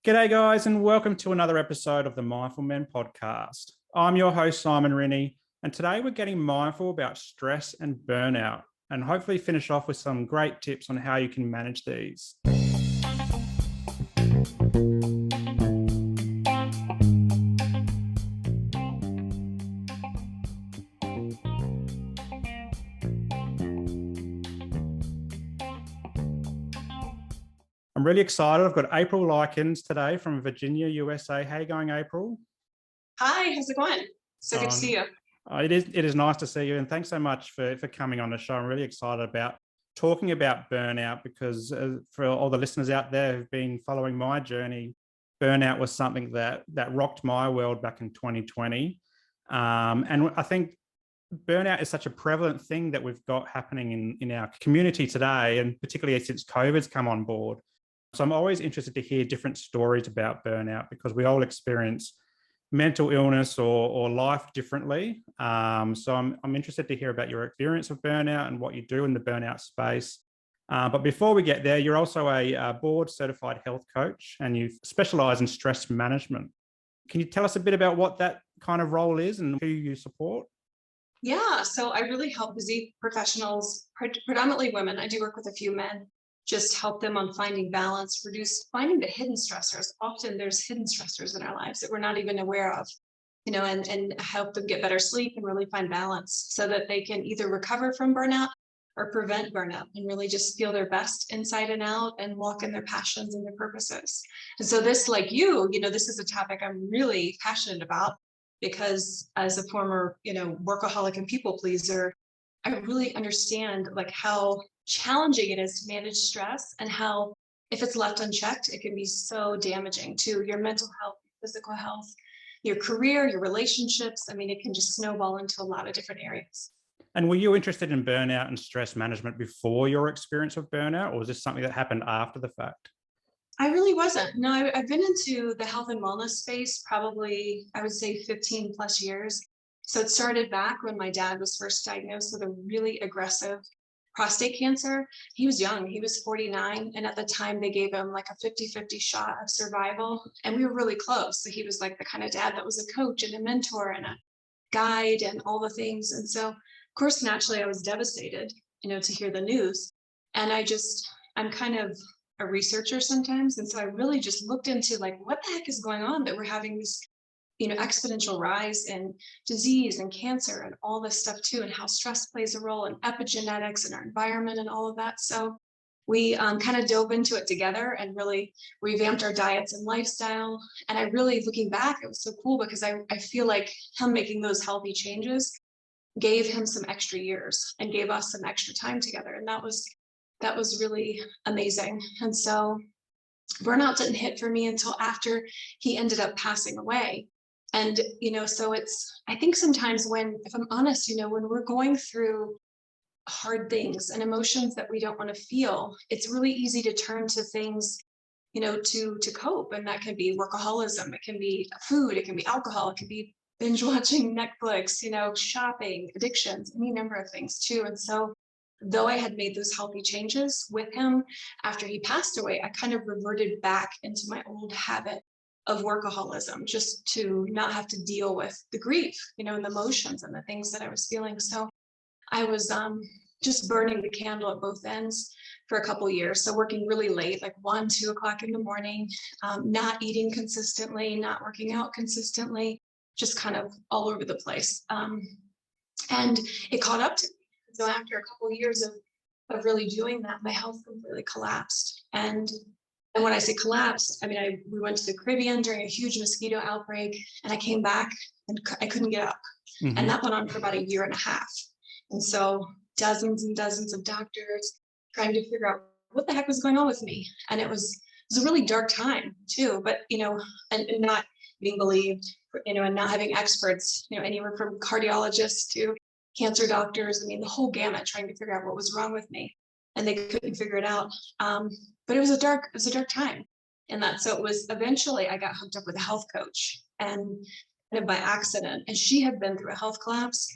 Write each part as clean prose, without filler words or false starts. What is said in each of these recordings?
G'day guys, and welcome to another episode of the Mindful Men podcast. I'm your host, Simon Rennie, and today we're getting mindful about stress and burnout, and hopefully finish off with some great tips on how you can manage these. I'm really excited. I've got April Likins today from Virginia, USA. How are you going, April? Hi, how's it going? So good to see you. It is nice to see you, and thanks so much for coming on the show. I'm really excited about talking about burnout because for all the listeners out there who've been following my journey, burnout was something that rocked my world back in 2020. And I think burnout is such a prevalent thing that we've got happening in our community today, and particularly since COVID's come on board. So I'm always interested to hear different stories about burnout because we all experience mental illness or life differently. So I'm interested to hear about your experience of burnout and what you do in the burnout space. But before we get there, you're also a board certified health coach and you specialise in stress management. Can you tell us a bit about what that kind of role is and who you support? Yeah, so I really help busy professionals, predominantly women. I do work with a few men, just help them on finding balance, finding the hidden stressors. Often there's hidden stressors in our lives that we're not even aware of, and help them get better sleep and really find balance so that they can either recover from burnout or prevent burnout and really just feel their best inside and out and walk in their passions and their purposes. And so this, like this is a topic I'm really passionate about because as a former, workaholic and people pleaser, I really understand like how challenging it is to manage stress and how if it's left unchecked, it can be so damaging to your mental health, physical health, your career, your relationships. I mean, it can just snowball into a lot of different areas. And were you interested in burnout and stress management before your experience of burnout, or was this something that happened after the fact? I really wasn't. No, I've been into the health and wellness space probably, I would say 15 plus years. So it started back when my dad was first diagnosed with a really aggressive prostate cancer. He was young, he was 49. And at the time they gave him like a 50-50 shot of survival. And we were really close. So he was like the kind of dad that was a coach and a mentor and a guide and all the things. And so, of course, naturally I was devastated, to hear the news. And I'm kind of a researcher sometimes. And so I really just looked into like, what the heck is going on that we're having this, exponential rise in disease and cancer and all this stuff too, and how stress plays a role in epigenetics and our environment and all of that. So we kind of dove into it together and really revamped our diets and lifestyle. And I really, looking back, it was so cool because I feel like him making those healthy changes gave him some extra years and gave us some extra time together. And that was really amazing. And so burnout didn't hit for me until after he ended up passing away. And, so I think sometimes if I'm honest, when we're going through hard things and emotions that we don't want to feel, it's really easy to turn to things, to cope. And that can be workaholism. It can be food. It can be alcohol. It can be binge watching Netflix, shopping, addictions, any number of things too. And so though I had made those healthy changes with him after he passed away, I kind of reverted back into my old habit of workaholism just to not have to deal with the grief, and the emotions and the things that I was feeling. So I was just burning the candle at both ends for a couple of years. So working really late, like 1, 2 o'clock in the morning, not eating consistently, not working out consistently, just kind of all over the place. And it caught up to me. So after a couple of years of really doing that, my health completely collapsed. And when I say collapsed, I mean, we went to the Caribbean during a huge mosquito outbreak and I came back and I couldn't get up. Mm-hmm. And that went on for about 1.5 years. And so dozens and dozens of doctors trying to figure out what the heck was going on with me. And it was a really dark time too, but, and not being believed, and not having experts, anywhere from cardiologists to cancer doctors. I mean, the whole gamut trying to figure out what was wrong with me. And they couldn't figure it out. But it was a dark time. And so it was eventually I got hooked up with a health coach and by accident. And she had been through a health collapse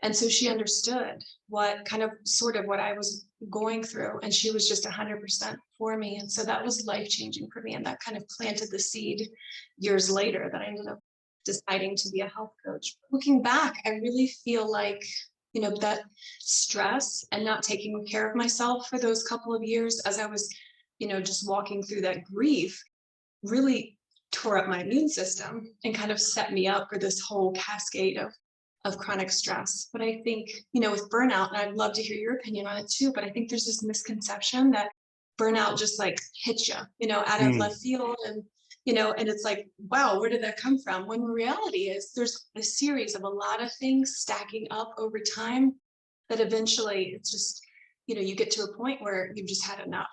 And so she understood what kind of sort of what I was going through. And she was just 100% for me. And so that was life-changing for me. And that kind of planted the seed years later that I ended up deciding to be a health coach. Looking back, I really feel like, that stress and not taking care of myself for those couple of years as I was, just walking through that grief really tore up my immune system and kind of set me up for this whole cascade of chronic stress. But I think, with burnout, and I'd love to hear your opinion on it too, but I think there's this misconception that burnout just like hits you, out of left field. And it's like, wow, where did that come from? When the reality is there's a series of a lot of things stacking up over time that eventually it's just, you get to a point where you've just had enough.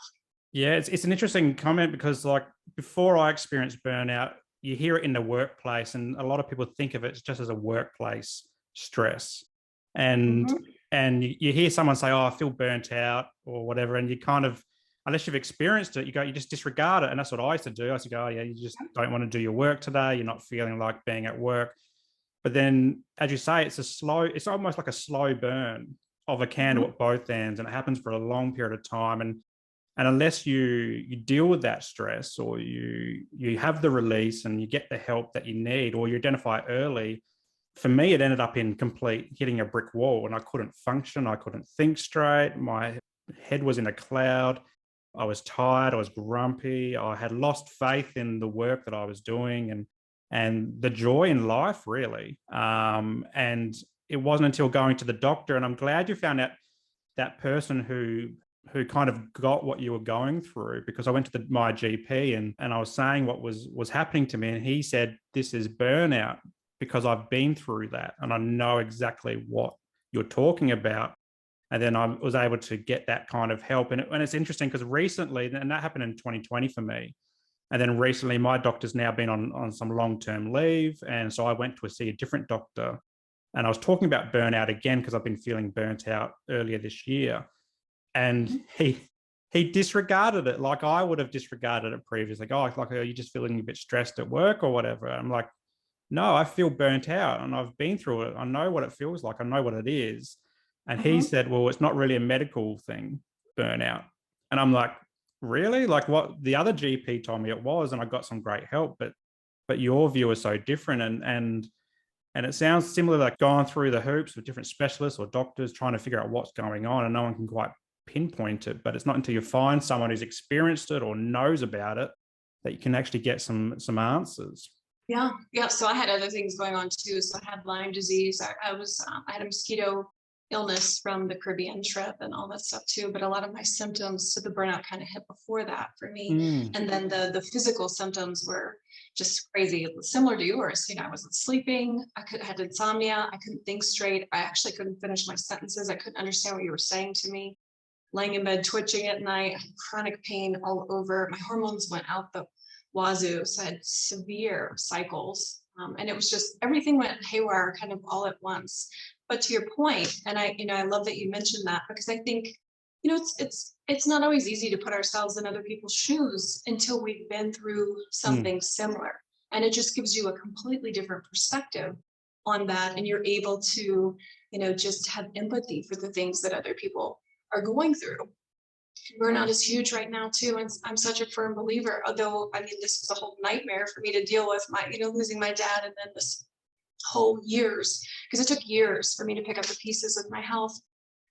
Yeah, it's an interesting comment because like before I experienced burnout, you hear it in the workplace and a lot of people think of it just as a workplace stress. And you hear someone say, oh, I feel burnt out or whatever. And you kind of, unless you've experienced it, you just disregard it. And that's what I used to do. I used to go, oh yeah, you just don't want to do your work today. You're not feeling like being at work. But then, as you say, it's almost like a slow burn of a candle at both ends. And it happens for a long period of time. And unless you deal with that stress or you have the release and you get the help that you need or you identify it early, for me, it ended up in complete hitting a brick wall and I couldn't function. I couldn't think straight. My head was in a cloud. I was tired. I was grumpy. I had lost faith in the work that I was doing and the joy in life, really. And it wasn't until going to the doctor, and I'm glad you found out that person who kind of got what you were going through, because I went to my GP and I was saying what was happening to me. And he said, this is burnout because I've been through that and I know exactly what you're talking about. And then I was able to get that kind of help. And it's interesting because recently, and that happened in 2020 for me. And then recently my doctor's now been on some long-term leave. And so I went to see a different doctor and I was talking about burnout again because I've been feeling burnt out earlier this year. And he disregarded it like I would have disregarded it previously. Like, oh, are you just feeling a bit stressed at work or whatever? I'm like, no, I feel burnt out and I've been through it. I know what it feels like. I know what it is. And he said, well, it's not really a medical thing, burnout. And I'm like, really? Like what the other GP told me it was, and I got some great help, but your view is so different. And it sounds similar, like going through the hoops with different specialists or doctors trying to figure out what's going on, and no one can quite pinpoint it. But it's not until you find someone who's experienced it or knows about it that you can actually get some answers. Yeah. So I had other things going on too. So I had Lyme disease. I had a mosquito illness from the Caribbean trip and all that stuff too. But a lot of my symptoms to the burnout kind of hit before that for me. And then the physical symptoms were just crazy, similar to yours. I wasn't sleeping. I had insomnia. I couldn't think straight. I actually couldn't finish my sentences. I couldn't understand what you were saying to me. Laying in bed, twitching at night, chronic pain all over. My hormones went out the wazoo. So I had severe cycles. And it was just, everything went haywire kind of all at once. But to your point, and I love that you mentioned that, because I think, it's not always easy to put ourselves in other people's shoes until we've been through something similar. And it just gives you a completely different perspective on that. And you're able to, just have empathy for the things that other people are going through. Burnout is huge right now too. And I'm such a firm believer, although, this was a whole nightmare for me to deal with losing my dad and then this whole years, because it took years for me to pick up the pieces of my health.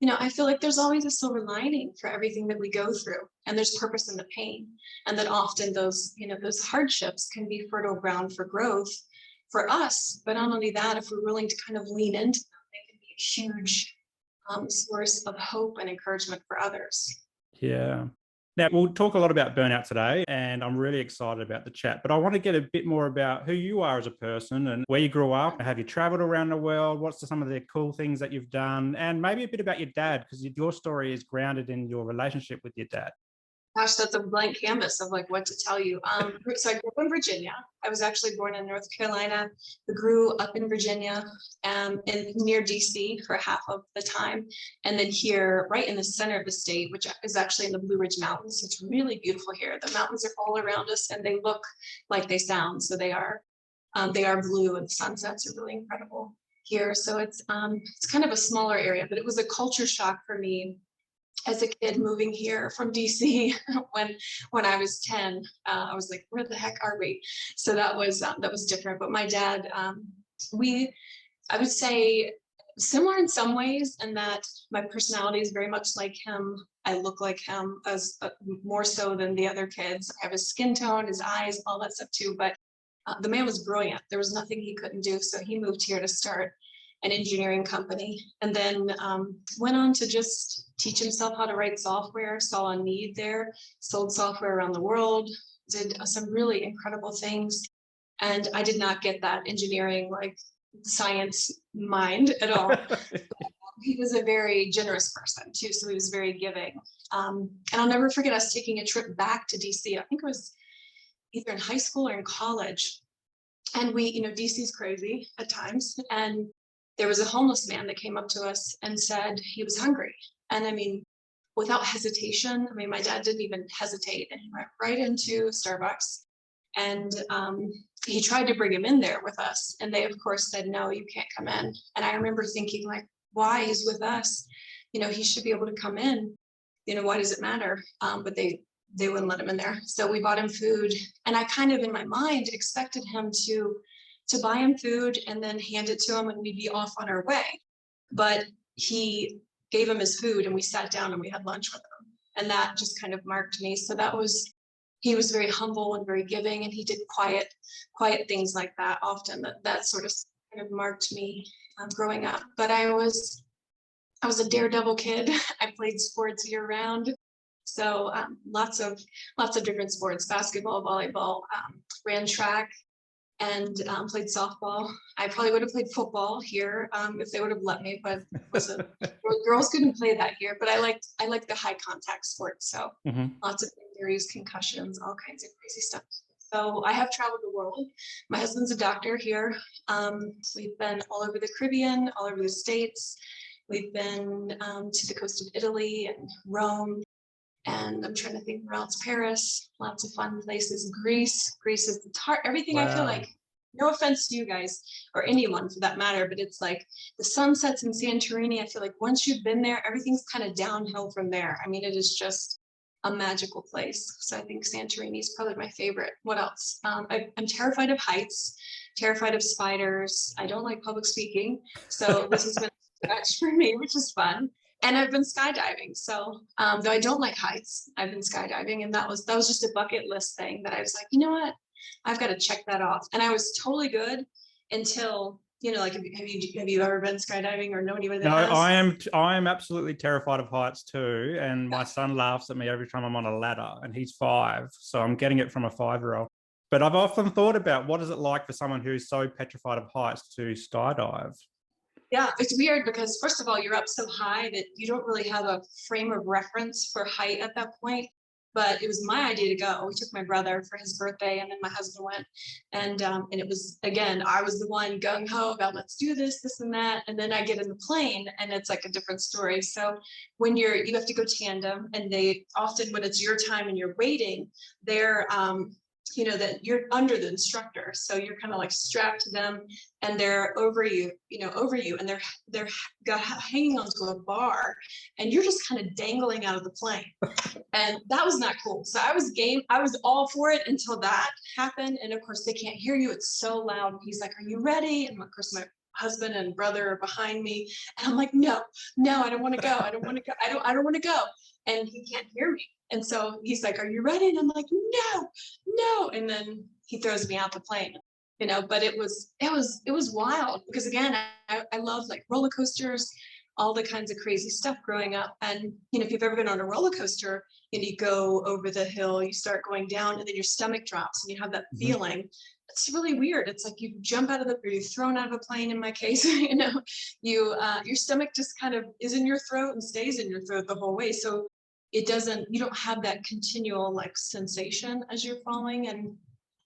I feel like there's always a silver lining for everything that we go through, and there's purpose in the pain. And that often those hardships can be fertile ground for growth for us. But not only that, if we're willing to kind of lean into them, they can be a huge source of hope and encouragement for others. Yeah. Now, we'll talk a lot about burnout today, and I'm really excited about the chat, but I want to get a bit more about who you are as a person and where you grew up. Have you traveled around the world? What's some of the cool things that you've done? And maybe a bit about your dad, because your story is grounded in your relationship with your dad. Gosh, that's a blank canvas of what to tell you. So I grew up in Virginia. I was actually born in North Carolina. I grew up in Virginia near DC for half of the time. And then here, right in the center of the state, which is actually in the Blue Ridge Mountains. It's really beautiful here. The mountains are all around us and they look like they sound. So they are blue, and the sunsets are really incredible here. So it's kind of a smaller area, but it was a culture shock for me as a kid moving here from DC when I was 10. I was like, where the heck are we? So that was different. But my dad, I would say similar in some ways, in that my personality is very much like him. I look like him, as more so than the other kids. I have his skin tone, his eyes, all that stuff too. But the man was brilliant. There was nothing he couldn't do. So he moved here to start an engineering company, and then went on to just teach himself how to write software, saw a need there, sold software around the world, did some really incredible things. And I did not get that engineering, like science mind at all. He was a very generous person too, so he was very giving. And I'll never forget us taking a trip back to DC. I think it was either in high school or in college. And we, DC's crazy at times. And there was a homeless man that came up to us and said he was hungry. And I mean, without hesitation, my dad didn't even hesitate, and he went right into Starbucks. And he tried to bring him in there with us. And they, of course, said, no, you can't come in. And I remember thinking, like, why? He's with us. He should be able to come in. Why does it matter? But they wouldn't let him in there. So we bought him food. And I kind of, in my mind, expected him to buy him food and then hand it to him and we'd be off on our way. But he gave him his food and we sat down and we had lunch with him. And that just kind of marked me. So he was very humble and very giving, and he did quiet things like that often. That sort of kind of marked me growing up. But I was a daredevil kid. I played sports year round. So lots of different sports: basketball, volleyball, ran track, and played softball. I probably would have played football here if they would have let me, but girls couldn't play that here. But I liked the high contact sports. So lots of injuries, concussions, all kinds of crazy stuff. So I have traveled the world. My husband's a doctor here. We've been all over the Caribbean, all over the States. We've been to the coast of Italy and Rome. And I'm trying to think where else. Paris, lots of fun places. Greece is the heart. Everything. Wow. I feel like, no offense to you guys or anyone for that matter, but it's like the sunsets in Santorini. I feel like once you've been there, everything's kind of downhill from there. I mean, it is just a magical place. So I think Santorini is probably my favorite. What else? I'm terrified of heights, terrified of spiders. I don't like public speaking. So this has been a stretch for me, which is fun. And I've been skydiving. So though I don't like heights, I've been skydiving. And that was just a bucket list thing that I was like, you know what? I've got to check that off. And I was totally good until, like, have you ever been skydiving or know anybody that has? No, I am absolutely terrified of heights too. And my son laughs at me every time I'm on a ladder, and he's 5. So I'm getting it from a 5-year-old. But I've often thought about, what is it like for someone who's so petrified of heights to skydive? Yeah, it's weird because, first of all, you're up so high that you don't really have a frame of reference for height at that point. But it was my idea to go. We took my brother for his birthday, and then my husband went. And it was, again, I was the one gung-ho about, let's do this and that. And then I get in the plane and it's like a different story. So when you have to go tandem, and they often, when it's your time and you're waiting, they're that you're under the instructor. So you're kind of like strapped to them, and they're over you, and they're hanging onto a bar, and you're just kind of dangling out of the plane. And that was not cool. So I was game. I was all for it until that happened. And of course they can't hear you. It's so loud. He's like, are you ready? And of course my husband and brother are behind me. And I'm like, no, I don't want to go. I don't want to go. I don't want to go. And he can't hear me. And so he's like, are you ready? And I'm like, no. And then he throws me out the plane, but it was wild because, again, I love like roller coasters, all the kinds of crazy stuff growing up. And, if you've ever been on a roller coaster and you go over the hill, you start going down and then your stomach drops and you have that feeling. It's really weird. It's like you jump out of or you're thrown out of a plane in my case, your stomach just kind of is in your throat and stays in your throat the whole way. So you don't have that continual like sensation as you're falling, and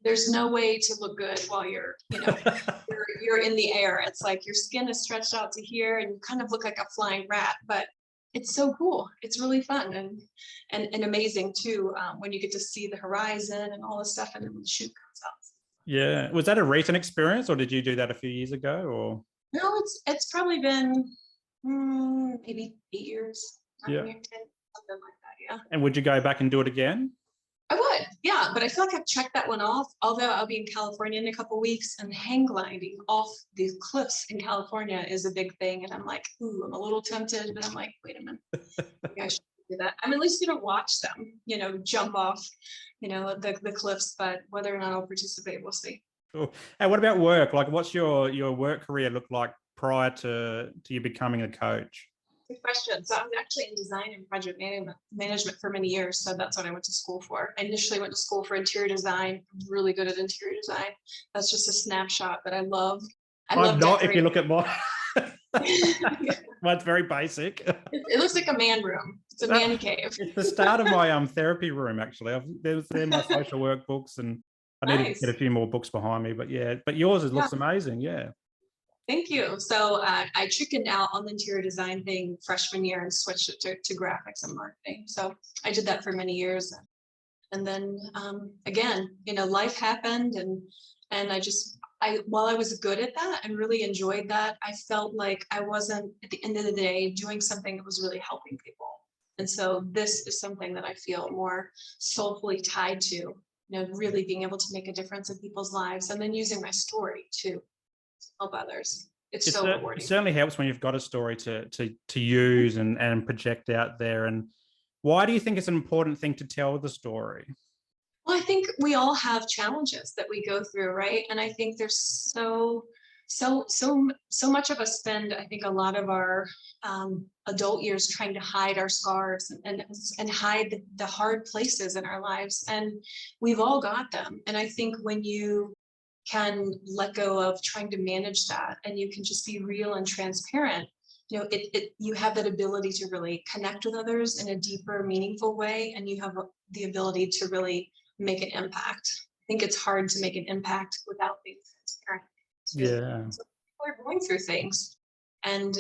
there's no way to look good while you're you're in the air. It's like your skin is stretched out to here and you kind of look like a flying rat, but it's so cool. It's really fun and amazing too, when you get to see the horizon and all this stuff, and then when the chute comes out. Yeah. Was that a recent experience, or did you do that a few years ago? Or No, it's probably been maybe 8 years, Yeah. 9 years, 10, something like that. Yeah. And would you go back and do it again? I would, yeah, but I feel like I've checked that one off. Although I'll be in California in a couple weeks, and hang gliding off the cliffs in California is a big thing. And I'm like, ooh, I'm a little tempted, but I'm like, wait a minute, maybe I should do that. I mean, at least you don't watch them, jump off, the cliffs. But whether or not I'll participate, we'll see. Cool. And what about work? Like, what's your work career look like prior to you becoming a coach? Good question. So I was actually in design and project management for many years. So that's what I went to school for. I initially went to school for interior design. I'm really good at interior design. That's just a snapshot, but I love I'm not, if you decorating. look at my, it, mine's very basic. it looks like a man room. It's a man cave. It's the start of my therapy room, actually. They're my social work books, and I need to get a Nice. few more books behind me. But yeah, but yours Yeah. looks amazing. Yeah. Thank you. So I chickened out on the interior design thing freshman year and switched it to graphics and marketing. So I did that for many years. And then again, life happened, and while I was good at that and really enjoyed that, I felt like I wasn't at the end of the day doing something that was really helping people. And so this is something that I feel more soulfully tied to, really being able to make a difference in people's lives, and then using my story to help others. It's so It rewarding. certainly helps when you've got a story to use and project out there. And why do you think it's an important thing to tell the story? Well, I think we all have challenges that we go through, right? And I think there's so much of us spend, I think, a lot of our adult years trying to hide our scars and hide the hard places in our lives. And we've all got them. And I think when you can let go of trying to manage that, and you can just be real and transparent, you have that ability to really connect with others in a deeper, meaningful way, and you have the ability to really make an impact. I think it's hard to make an impact without being transparent too. Yeah. So people are going through things, and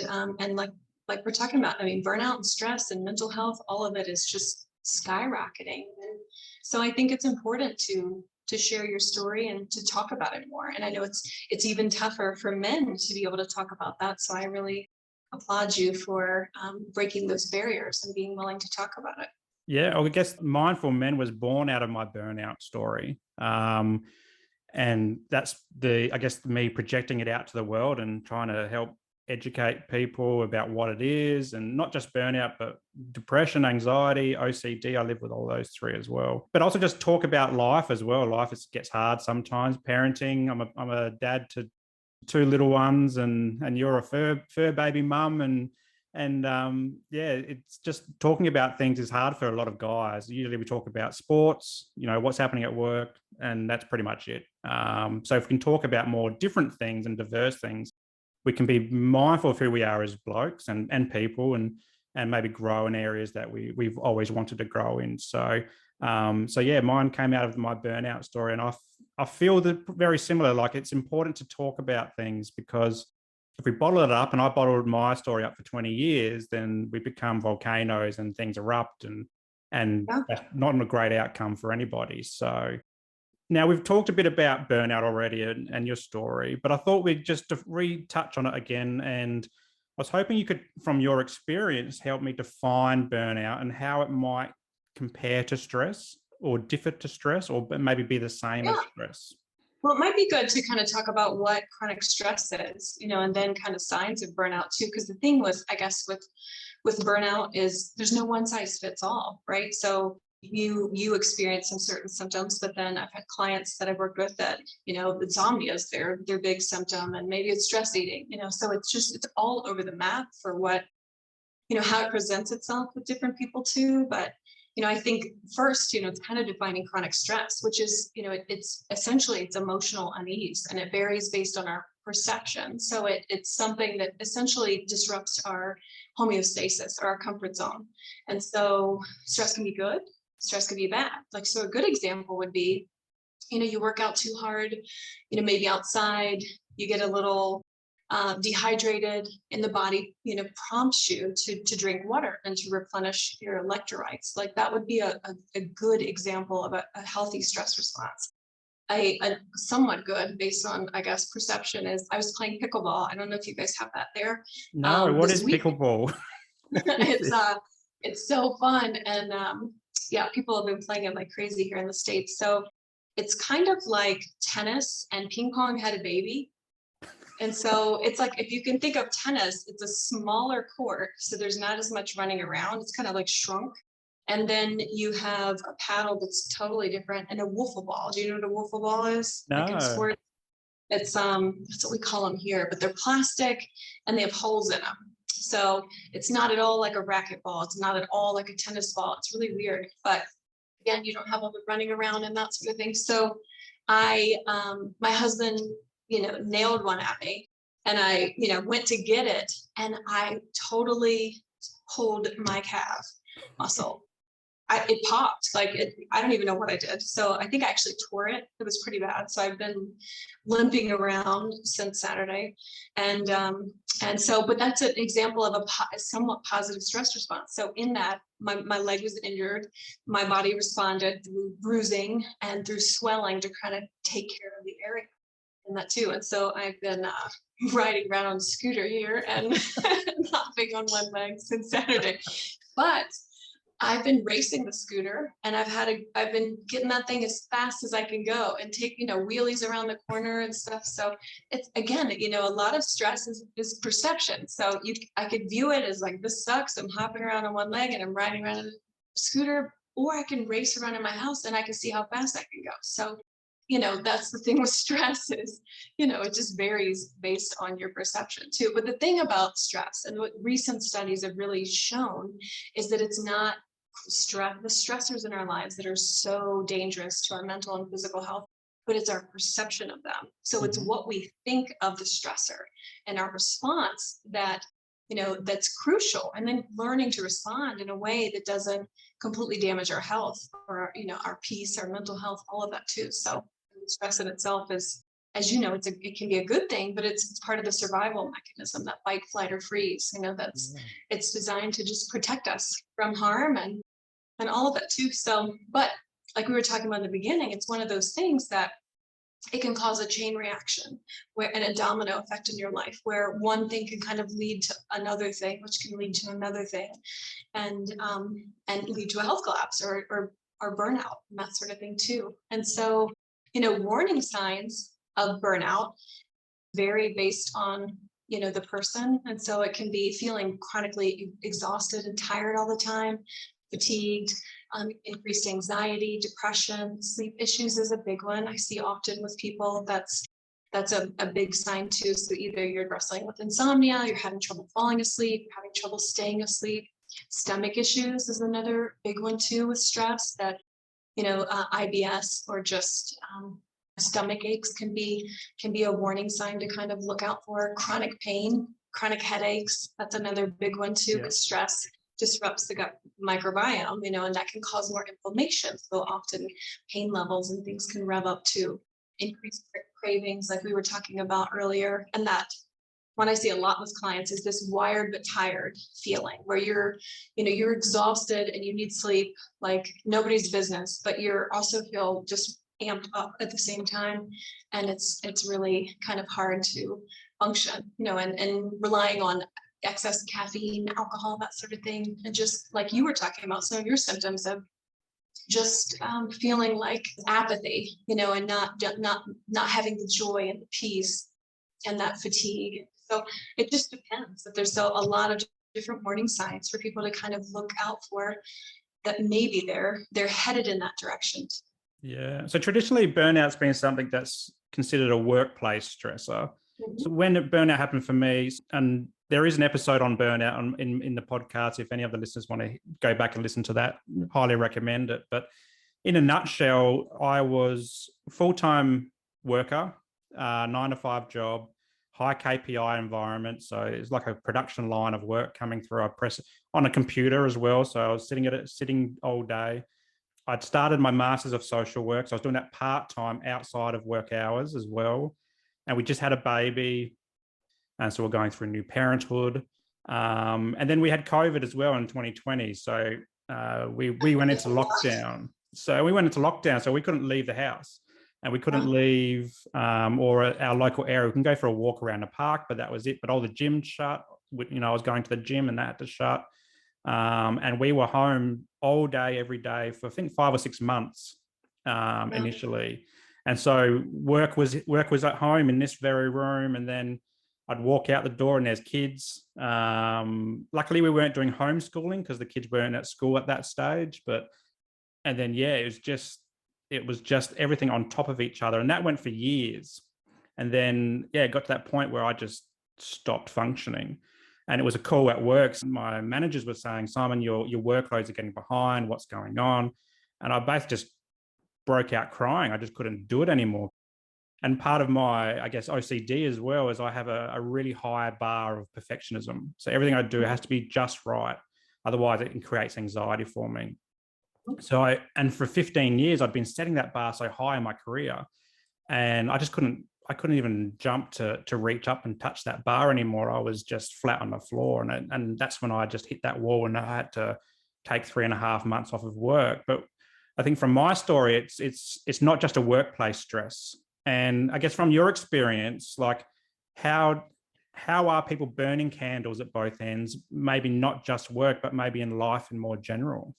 like we're talking about, I mean, burnout and stress and mental health, all of it is just skyrocketing. And so I think it's important to share your story and to talk about it more. And I know it's even tougher for men to be able to talk about that. So I really applaud you for breaking those barriers and being willing to talk about it. Yeah, I guess Mindful Men was born out of my burnout story. And that's I guess, me projecting it out to the world and trying to help educate people about what it is, and not just burnout, but depression, anxiety, OCD. I live with all those three as well. But also just talk about life as well. Life gets hard sometimes. Parenting. I'm a dad to two little ones, and you're a fur baby mum, and yeah, it's just talking about things is hard for a lot of guys. Usually we talk about sports, what's happening at work, and that's pretty much it. So if we can talk about more different things and diverse things, we can be mindful of who we are as blokes and people, and maybe grow in areas that we've always wanted to grow in. So yeah, mine came out of my burnout story, and I feel that very similar. Like, it's important to talk about things, because if we bottle it up, and I bottled my story up for 20 years, then we become volcanoes and things erupt, and Yeah. that's not a great outcome for anybody. So now we've talked a bit about burnout already and your story, but I thought we'd just retouch on it again. And I was hoping you could, from your experience, help me define burnout and how it might compare to stress, or differ to stress, or maybe be the same as Yeah. stress. Well, it might be good to kind of talk about what chronic stress is, and then kind of signs of burnout too. Because the thing with, I guess, with burnout is there's no one size fits all, right? So you experience some certain symptoms, but then I've had clients that I've worked with that, insomnia is their big symptom, and maybe it's stress eating, so it's all over the map for what, how it presents itself with different people too. But I think first, it's kind of defining chronic stress, which is, it's essentially it's emotional unease, and it varies based on our perception. So it's something that essentially disrupts our homeostasis, or our comfort zone. And so stress can be good, stress can be bad. Like, so a good example would be, you work out too hard, maybe outside, you get a little dehydrated, and the body, prompts you to drink water and to replenish your electrolytes. Like, that would be a good example of a healthy stress response. a somewhat good based on, I guess, perception is I was playing pickleball. I don't know if you guys have that there. No, what This is week. pickleball? What is It's this? it's so fun. And yeah, people have been playing it like crazy here in the States. So it's kind of like tennis and ping pong had a baby. And so it's like, if you can think of tennis, it's a smaller court. So there's not as much running around. It's kind of like shrunk. And then you have a paddle that's totally different and a wiffle ball. Do you know what a wiffle ball is? Like in No. sports, it's that's what we call them here, but they're plastic and they have holes in them. So it's not at all like a racquetball. It's not at all like a tennis ball. It's really weird. But again, you don't have all the running around and that sort of thing. So my husband, nailed one at me, and I, went to get it, and I totally pulled my calf muscle. It popped, like I don't even know what I did. So I think I actually tore it. It was pretty bad. So I've been limping around since Saturday. And so, but that's an example of a somewhat positive stress response. So in that, my leg was injured. My body responded through bruising and through swelling to kind of take care of the area in that too. And so I've been riding around on a scooter here and hopping on one leg since Saturday. But I've been racing the scooter, and I've been getting that thing as fast as I can go and take, wheelies around the corner and stuff. So it's, again, a lot of stress is perception. So I could view it as like, this sucks. I'm hopping around on one leg and I'm riding around on a scooter, or I can race around in my house and I can see how fast I can go. So, that's the thing with stress is, it just varies based on your perception too. But the thing about stress, and what recent studies have really shown, is that it's not the stressors in our lives that are so dangerous to our mental and physical health, but it's our perception of them. So it's what we think of the stressor and our response that's crucial. And then learning to respond in a way that doesn't completely damage our health or, our peace, our mental health, all of that too. So stress in itself is, as you know, it can be a good thing, but it's part of the survival mechanism, that fight, flight, or freeze. It's designed to just protect us from harm and all of that too. So, but like we were talking about in the beginning, it's one of those things that it can cause a chain reaction and a domino effect in your life, where one thing can kind of lead to another thing, which can lead to another thing, and lead to a health collapse or burnout and that sort of thing too. And so, warning signs of burnout vary based on the person. And so it can be feeling chronically exhausted and tired all the time, fatigued, increased anxiety, depression, sleep issues is a big one. I see often with people that's a big sign too. So either you're wrestling with insomnia, you're having trouble falling asleep, you're having trouble staying asleep. Stomach issues is another big one too with stress, that IBS or just stomach aches can be a warning sign to kind of look out for. Chronic pain, chronic headaches, that's another big one too, because stress disrupts the gut microbiome, and that can cause more inflammation. So often pain levels and things can rev up to increased cravings, like we were talking about earlier. And that, what I see a lot with clients, is this wired but tired feeling, where you're exhausted and you need sleep like nobody's business, but you're also feel just amped up at the same time. And it's really kind of hard to function, and relying on excess caffeine, alcohol, that sort of thing. And just like you were talking about, some of your symptoms of just feeling like apathy, and not having the joy and the peace and that fatigue. So it just depends. That there's a lot of different warning signs for people to kind of look out for, that maybe they're headed in that direction. Yeah. So traditionally, burnout's been something that's considered a workplace stressor. So when burnout happened for me, and there is an episode on burnout in the podcast, if any of the listeners want to go back and listen to that, highly recommend it. But in a nutshell, I was a full-time worker, 9-to-5 job, high KPI environment. So it's like a production line of work coming through. I press on a computer as well. So I was sitting all day. I'd started my master's of social work. So I was doing that part-time outside of work hours as well. And we just had a baby. And so we're going through new parenthood. And then we had COVID as well in 2020. So we went into lockdown. So we couldn't leave the house. and we couldn't leave or our local area. We can go for a walk around the park, but that was it. But all the gyms shut. I was going to the gym and that had to shut. And we were home all day, every day for I think 5 or 6 months initially. And so work was at home in this very room, and then I'd walk out the door and there's kids. Luckily, we weren't doing homeschooling because the kids weren't at school at that stage. And then it was just everything on top of each other, and that went for years. And then it got to that point where I just stopped functioning. And it was a call at work. My managers were saying, Simon, your workloads are getting behind. What's going on? And I both just broke out crying. I just couldn't do it anymore. And part of my, I guess, OCD as well is I have a really high bar of perfectionism. So everything I do has to be just right. Otherwise, it creates anxiety for me. So and for 15 years, I'd been setting that bar so high in my career, and I couldn't even jump to reach up and touch that bar anymore. I was just flat on the floor. And that's when I just hit that wall and I had to take 3.5 months off of work. But I think from my story, it's not just a workplace stress. And I guess from your experience, like how are people burning candles at both ends? Maybe not just work, but maybe in life in more general.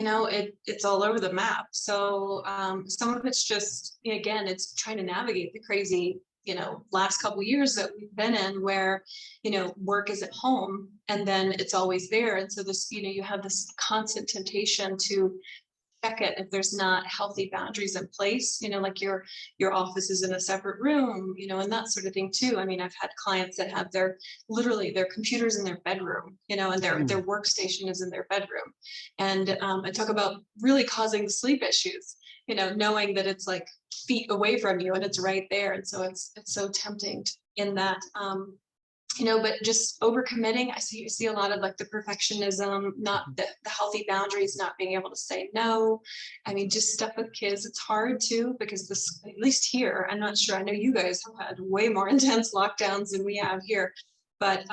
It's all over the map. So some of it's just, again, it's trying to navigate the crazy, last couple of years that we've been in where, work is at home and then it's always there. And so this, you have this constant temptation to check it if there's not healthy boundaries in place, like your office is in a separate room, and that sort of thing too. I mean, I've had clients that have literally their computers in their bedroom, and their workstation is in their bedroom. And I talk about really causing sleep issues, knowing that it's like feet away from you and it's right there. And so it's so tempting in that, but just overcommitting. I see a lot of like the perfectionism, not the healthy boundaries, not being able to say no. I mean, just stuff with kids. It's hard too, because at least here, I'm not sure. I know you guys have had way more intense lockdowns than we have here. But,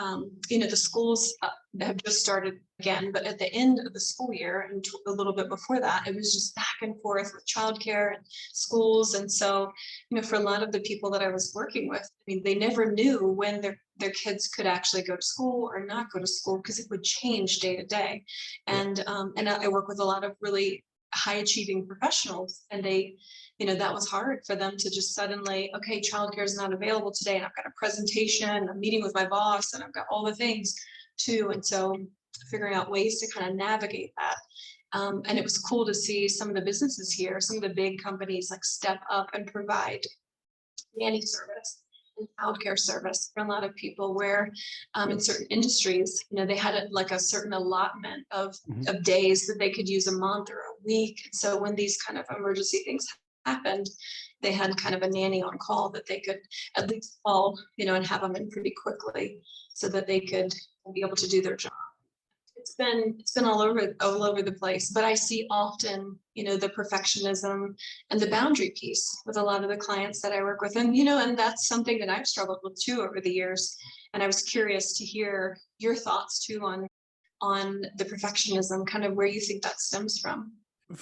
the schools have just started again, but at the end of the school year and a little bit before that, it was just back and forth with childcare and schools. And so, for a lot of the people that I was working with, I mean, they never knew when their kids could actually go to school or not go to school because it would change day to day. And I work with a lot of really high achieving professionals, and that was hard for them to just suddenly, okay, childcare is not available today, and I've got a presentation, I'm meeting with my boss, and I've got all the things too. And so figuring out ways to kind of navigate that. And it was cool to see some of the businesses here, some of the big companies like step up and provide nanny service and childcare service for a lot of people, where in certain industries, they had a certain allotment of days that they could use a month or a week. So when these kind of emergency things happened, they had kind of a nanny on call that they could at least call, and have them in pretty quickly so that they could be able to do their job. It's been all over the place, but I see often, the perfectionism and the boundary piece with a lot of the clients that I work with. And, and that's something that I've struggled with too over the years. And I was curious to hear your thoughts too on the perfectionism, kind of where you think that stems from.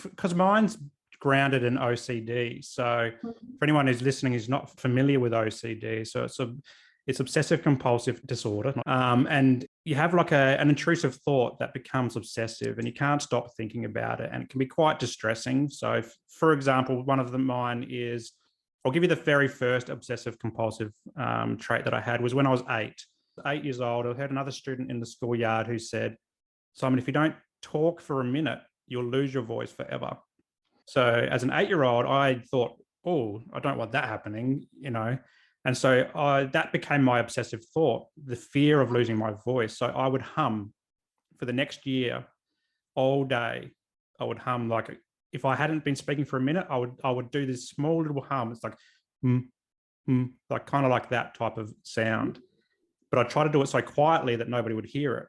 Because mine's grounded in OCD. So for anyone who's listening who's not familiar with OCD, so it's obsessive compulsive disorder. And you have like an intrusive thought that becomes obsessive and you can't stop thinking about it. And it can be quite distressing. So for example, one of mine is, I'll give you the very first obsessive compulsive trait that I had was when I was 8 years old. I had another student in the schoolyard who said, Simon, if you don't talk for a minute, you'll lose your voice forever. So as an 8-year-old, I thought, oh, I don't want that happening, And so that became my obsessive thought, the fear of losing my voice. So I would hum for the next year all day. I would hum, like if I hadn't been speaking for a minute, I would do this small little hum. It's like, like kind of like that type of sound. But I try to do it so quietly that nobody would hear it.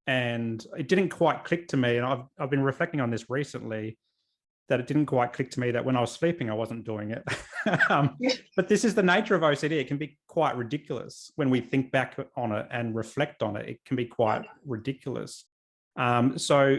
And it didn't quite click to me. And I've been reflecting on this recently, that it didn't quite click to me that when I was sleeping, I wasn't doing it. But this is the nature of OCD. It can be quite ridiculous when we think back on it and reflect on it. It can be quite ridiculous. So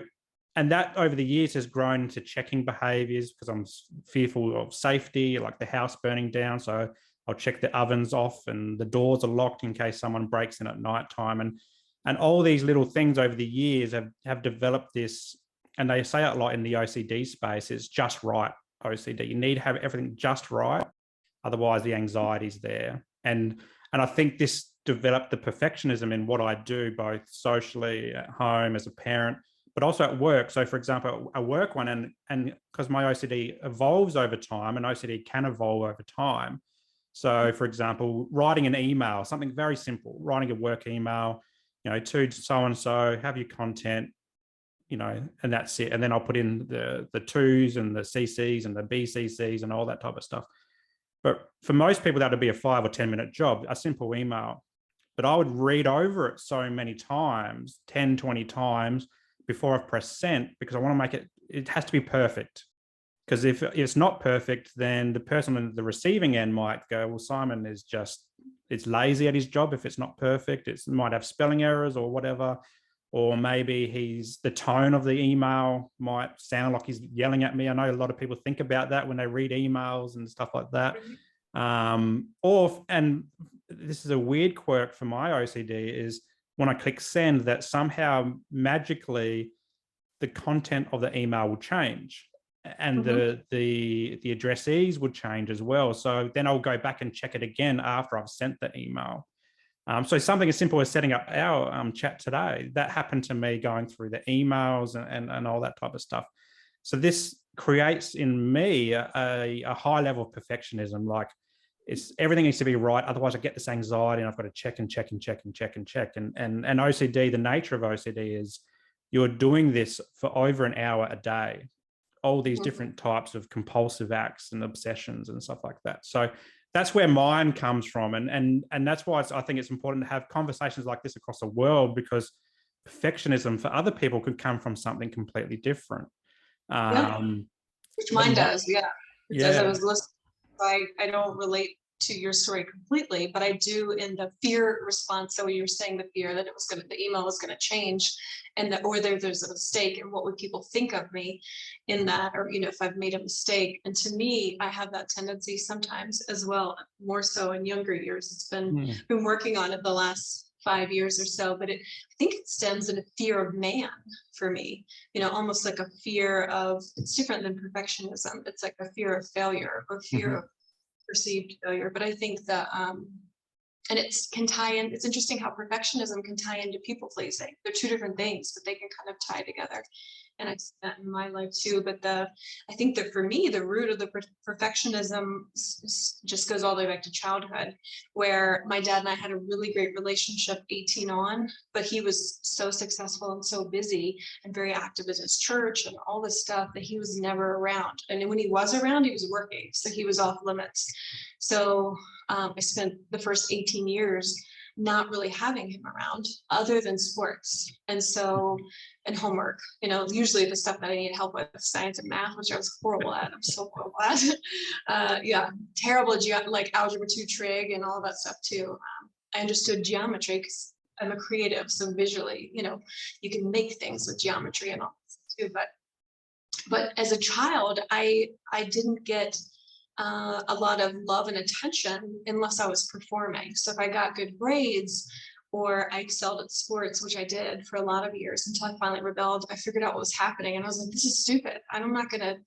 and that over the years has grown into checking behaviors because I'm fearful of safety, like the house burning down. So I'll check the ovens off and the doors are locked in case someone breaks in at nighttime. And all these little things over the years have developed this, and they say it a lot in the OCD space, it's just right OCD. You need to have everything just right. Otherwise the anxiety is there. And I think this developed the perfectionism in what I do, both socially, at home, as a parent, but also at work. So for example, a work one, and because my OCD evolves over time, and OCD can evolve over time. So for example, writing an email, something very simple, writing a work email, to so-and-so, have your content, and that's it. And then I'll put in the twos and the CCs and the BCCs and all that type of stuff. But for most people, that would be a 5 or 10 minute job, a simple email. But I would read over it so many times, 10, 20 times before I've pressed send, because I want to make it has to be perfect. Because if it's not perfect, then the person on the receiving end might go, well, Simon is it's lazy at his job if it's not perfect. It might have spelling errors or whatever. Or maybe the tone of the email might sound like he's yelling at me. I know a lot of people think about that when they read emails and stuff like that. And this is a weird quirk for my OCD, is when I click send, that somehow magically the content of the email will change, and the addressees would change as well. So then I'll go back and check it again after I've sent the email. So something as simple as setting up our chat today, that happened to me going through the emails and all that type of stuff. So this creates in me a high level of perfectionism. Like everything needs to be right. Otherwise I get this anxiety and I've got to check and check and check and check and check. And OCD, the nature of OCD is you're doing this for over an hour a day, all these different types of compulsive acts and obsessions and stuff like that. So that's where mine comes from. And that's why I think it's important to have conversations like this across the world, because perfectionism for other people could come from something completely different. Which mine does. Yeah. It does. I was listening. I don't relate to your story completely, but I do in the fear response. So you were saying the fear that the email was going to change, and or there's a mistake, and what would people think of me in that, or if I've made a mistake. And to me, I have that tendency sometimes as well, more so in younger years. It's been working on it the last 5 years or so, but I think it stems in a fear of man for me, almost like a fear of, it's different than perfectionism. It's like a fear of failure or fear of perceived failure. But I think that and it can tie in. It's interesting how perfectionism can tie into people pleasing. They're two different things, but they can kind of tie together. And I see that in my life too. But I think that for me, the root of the perfectionism just goes all the way back to childhood, where my dad and I had a really great relationship 18 on, but he was so successful and so busy and very active in his church and all this stuff that he was never around. And when he was around, he was working. So he was off limits. So I spent the first 18 years not really having him around other than sports. And homework, usually the stuff that I need help with, science and math, which I was horrible at. I'm so horrible at. Terrible like algebra 2 trig and all that stuff too. I understood geometry because I'm a creative. So visually, you can make things with geometry and all that too. But as a child, I didn't get a lot of love and attention unless I was performing. So if I got good grades or I excelled at sports, which I did for a lot of years until I finally rebelled, I figured out what was happening. And I was like, this is stupid. I'm not going to,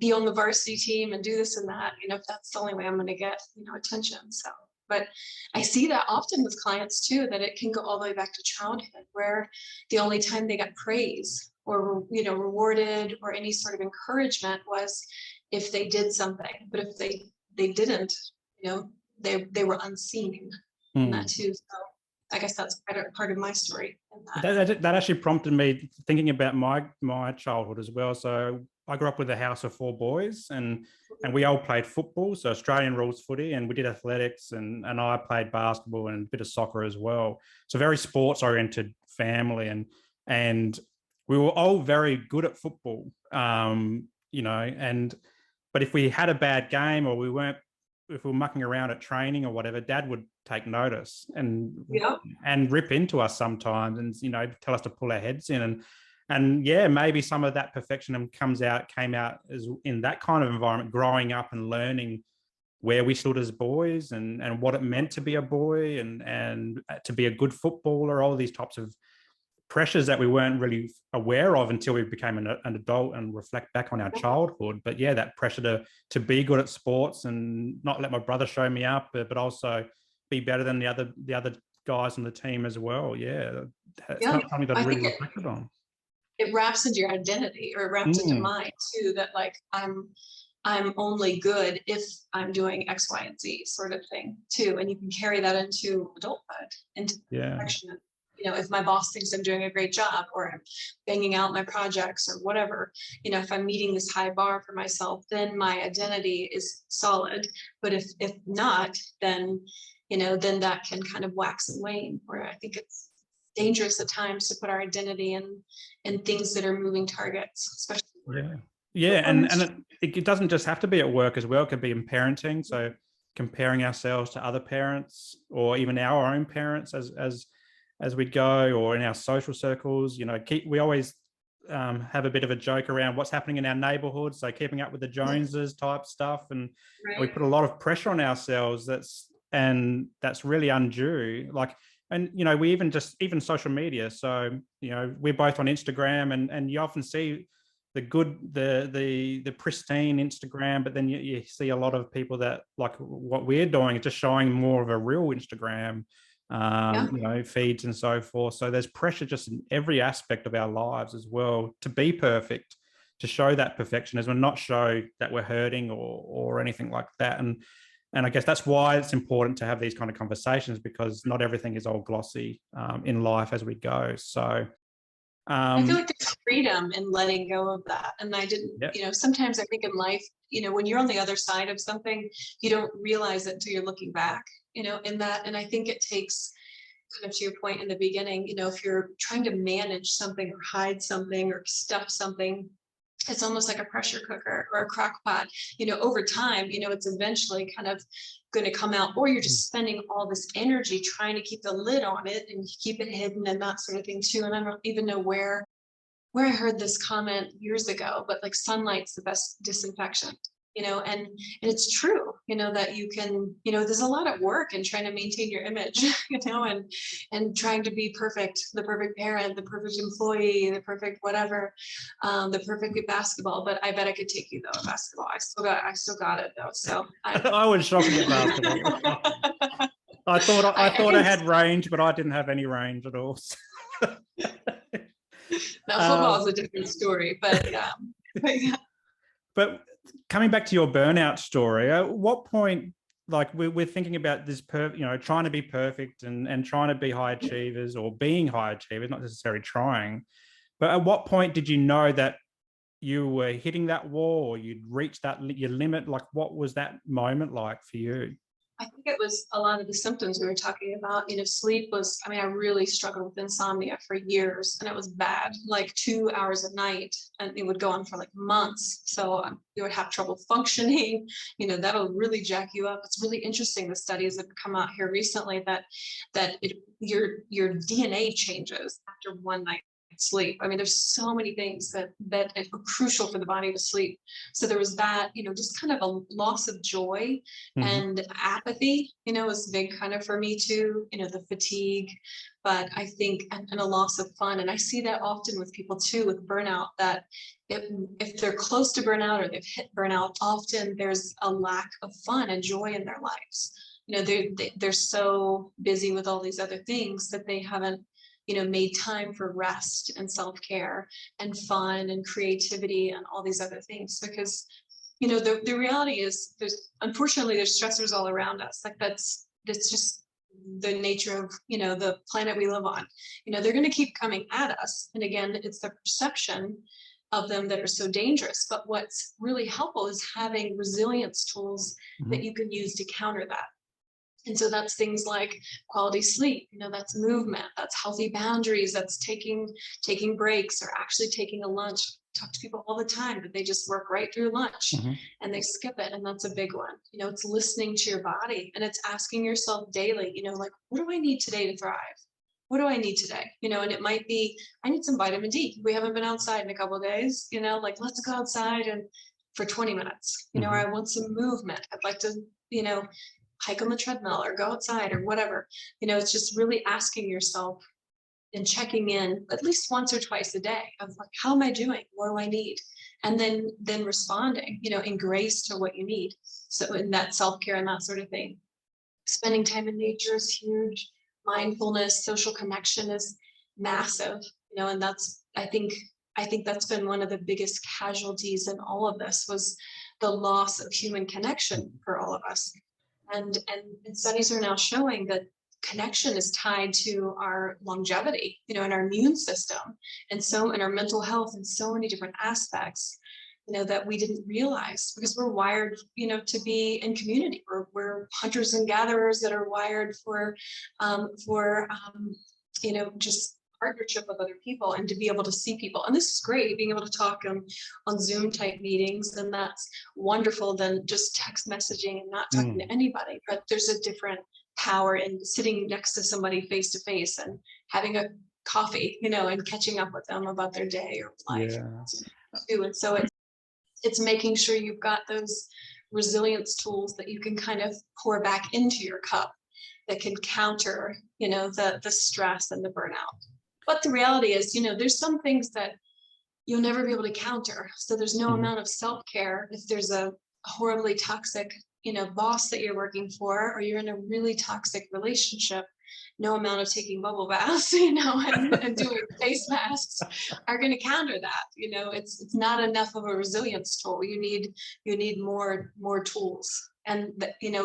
be on the varsity team and do this and that, if that's the only way I'm going to get, attention. So, but I see that often with clients too, that it can go all the way back to childhood, where the only time they got praise or, rewarded or any sort of encouragement was if they did something. But if they didn't, they were unseen in that too. So I guess that's part of my story. That actually prompted me thinking about my childhood as well. So I grew up with a house of 4 boys, and we all played football, so Australian rules footy, and we did athletics, and I played basketball and a bit of soccer as well. So very sports oriented family, and we were all very good at football, but if we had a bad game or if we were mucking around at training or whatever, Dad would take notice and rip into us sometimes and, tell us to pull our heads in. And yeah, maybe some of that perfectionism came out as in that kind of environment, growing up and learning where we stood as boys, and what it meant to be a boy, and to be a good footballer, all these types of pressures that we weren't really aware of until we became an adult and reflect back on our childhood. But yeah, that pressure to be good at sports and not let my brother show me up, but also be better than the other guys on the team as well. Yeah, it's Yeah, not something that I I really think reflected on. it wraps into your identity, or it wraps into Mm, mine too, that like I'm only good if I'm doing X, Y, and Z sort of thing too. And you can carry that into adulthood, into yeah. perfection. You know, if my boss thinks I'm doing a great job, or I'm banging out my projects or whatever, you know, if I'm meeting this high bar for myself, then my identity is solid. But if not, then, you know, then that can kind of wax and wane, where I think it's dangerous at times to put our identity in things that are moving targets, especially. Yeah. Yeah. And it doesn't just have to be at work as well. It could be in parenting. So comparing ourselves to other parents, or even our own parents as we go, or in our social circles. You know, we always have a bit of a joke around what's happening in our neighborhood. So keeping up with the Joneses type stuff. And we Right. put a lot of pressure on ourselves that's really undue. Like, and you know, we even social media. So you know, we're both on Instagram, and you often see the good, the pristine Instagram, but then you see a lot of people that, like what we're doing, just showing more of a real Instagram, Yeah. you know, feeds and so forth. So there's pressure just in every aspect of our lives as well to be perfect, to show that perfectionism and not show that we're hurting or anything like that. And I guess that's why it's important to have these kind of conversations, because not everything is all glossy in life as we go. So I feel um, like there's freedom in letting go of that. And I didn't, yeah. you know, sometimes I think in life, you know, when you're on the other side of something, you don't realize it until you're looking back, you know, in that. And I think it takes, kind of to your point in the beginning, you know, if you're trying to manage something or hide something or stuff something, it's almost like a pressure cooker or a crock pot. You know, over time, you know, it's eventually kind of going to come out, or you're just spending all this energy trying to keep the lid on it and keep it hidden and that sort of thing too. And I don't even know where I heard this comment years ago, but like sunlight's the best disinfection, you know, and it's true, you know, that you can, you know, there's a lot of work in trying to maintain your image, you know, and trying to be perfect, the perfect parent, the perfect employee, the perfect whatever, the perfect basketball. But I bet I could take you though at basketball. I still got it though. So I was shocking at basketball. I I thought I can. had range, but I didn't have any range at all. Now football is um, a different story, but yeah. but coming back to your burnout story, at what point, like we're thinking about this, you know, trying to be perfect and trying to be high achievers, or being high achievers, not necessarily trying. But at what point did you know that you were hitting that wall, or you'd reached that your limit? Like, what was that moment like for you? I think it was a lot of the symptoms we were talking about. You know, sleep was, I mean, I really struggled with insomnia for years, and it was bad, like 2 hours a night, and it would go on for like months. So you would have trouble functioning. You know, that'll really jack you up. It's really interesting. The studies that have come out here recently your DNA changes after one night sleep. I mean, there's so many things that are crucial for the body to sleep. So there was that, you know, just kind of a loss of joy, Mm-hmm. and apathy, you know, was big kind of for me too, you know, the fatigue, but I think, and a loss of fun. And I see that often with people too, with burnout, that if they're close to burnout or they've hit burnout, often there's a lack of fun and joy in their lives. You know, they're so busy with all these other things that they haven't, you know, made time for rest and self-care and fun and creativity and all these other things. Because, you know, the reality is unfortunately there's stressors all around us. Like that's just the nature of, you know, the planet we live on. You know, they're going to keep coming at us. And again, it's the perception of them that are so dangerous. But what's really helpful is having resilience tools Mm-hmm. that you can use to counter that. And so that's things like quality sleep, you know, that's movement, that's healthy boundaries, that's taking breaks, or actually taking a lunch. I talk to people all the time, but they just work right through lunch Mm-hmm. and they skip it. And that's a big one. You know, it's listening to your body, and it's asking yourself daily, you know, like, what do I need today to thrive? what do I need today? And it might be, I need some vitamin D. We haven't been outside in a couple of days, like let's go outside and for 20 minutes, or I want some movement. I'd like to, hike on the treadmill or go outside or whatever. It's just really asking yourself and checking in at least once or twice a day of like, how am I doing? What do I need? And then responding, in grace to what you need. So in that self-care and that sort of thing. Spending time in nature is huge. Mindfulness, social connection is massive, and that's, I think that's been one of the biggest casualties in all of this, was the loss of human connection for all of us. And studies are now showing that connection is tied to our longevity, and our immune system, and so in our mental health, and so many different aspects, that we didn't realize, because we're wired, to be in community. We're hunters and gatherers that are wired for just partnership with other people, and to be able to see people. And this is great, being able to talk on Zoom type meetings, and that's wonderful than just text messaging and not talking to anybody. But there's a different power in sitting next to somebody face to face and having a coffee, and catching up with them about their day or life. Too. And so it's making sure you've got those resilience tools that you can kind of pour back into your cup that can counter, the stress and the burnout. But the reality is, there's some things that you'll never be able to counter. So there's no amount of self-care if there's a horribly toxic, boss that you're working for, or you're in a really toxic relationship. No amount of taking bubble baths, and doing face masks are going to counter that. It's not enough of a resilience tool. You need more tools. And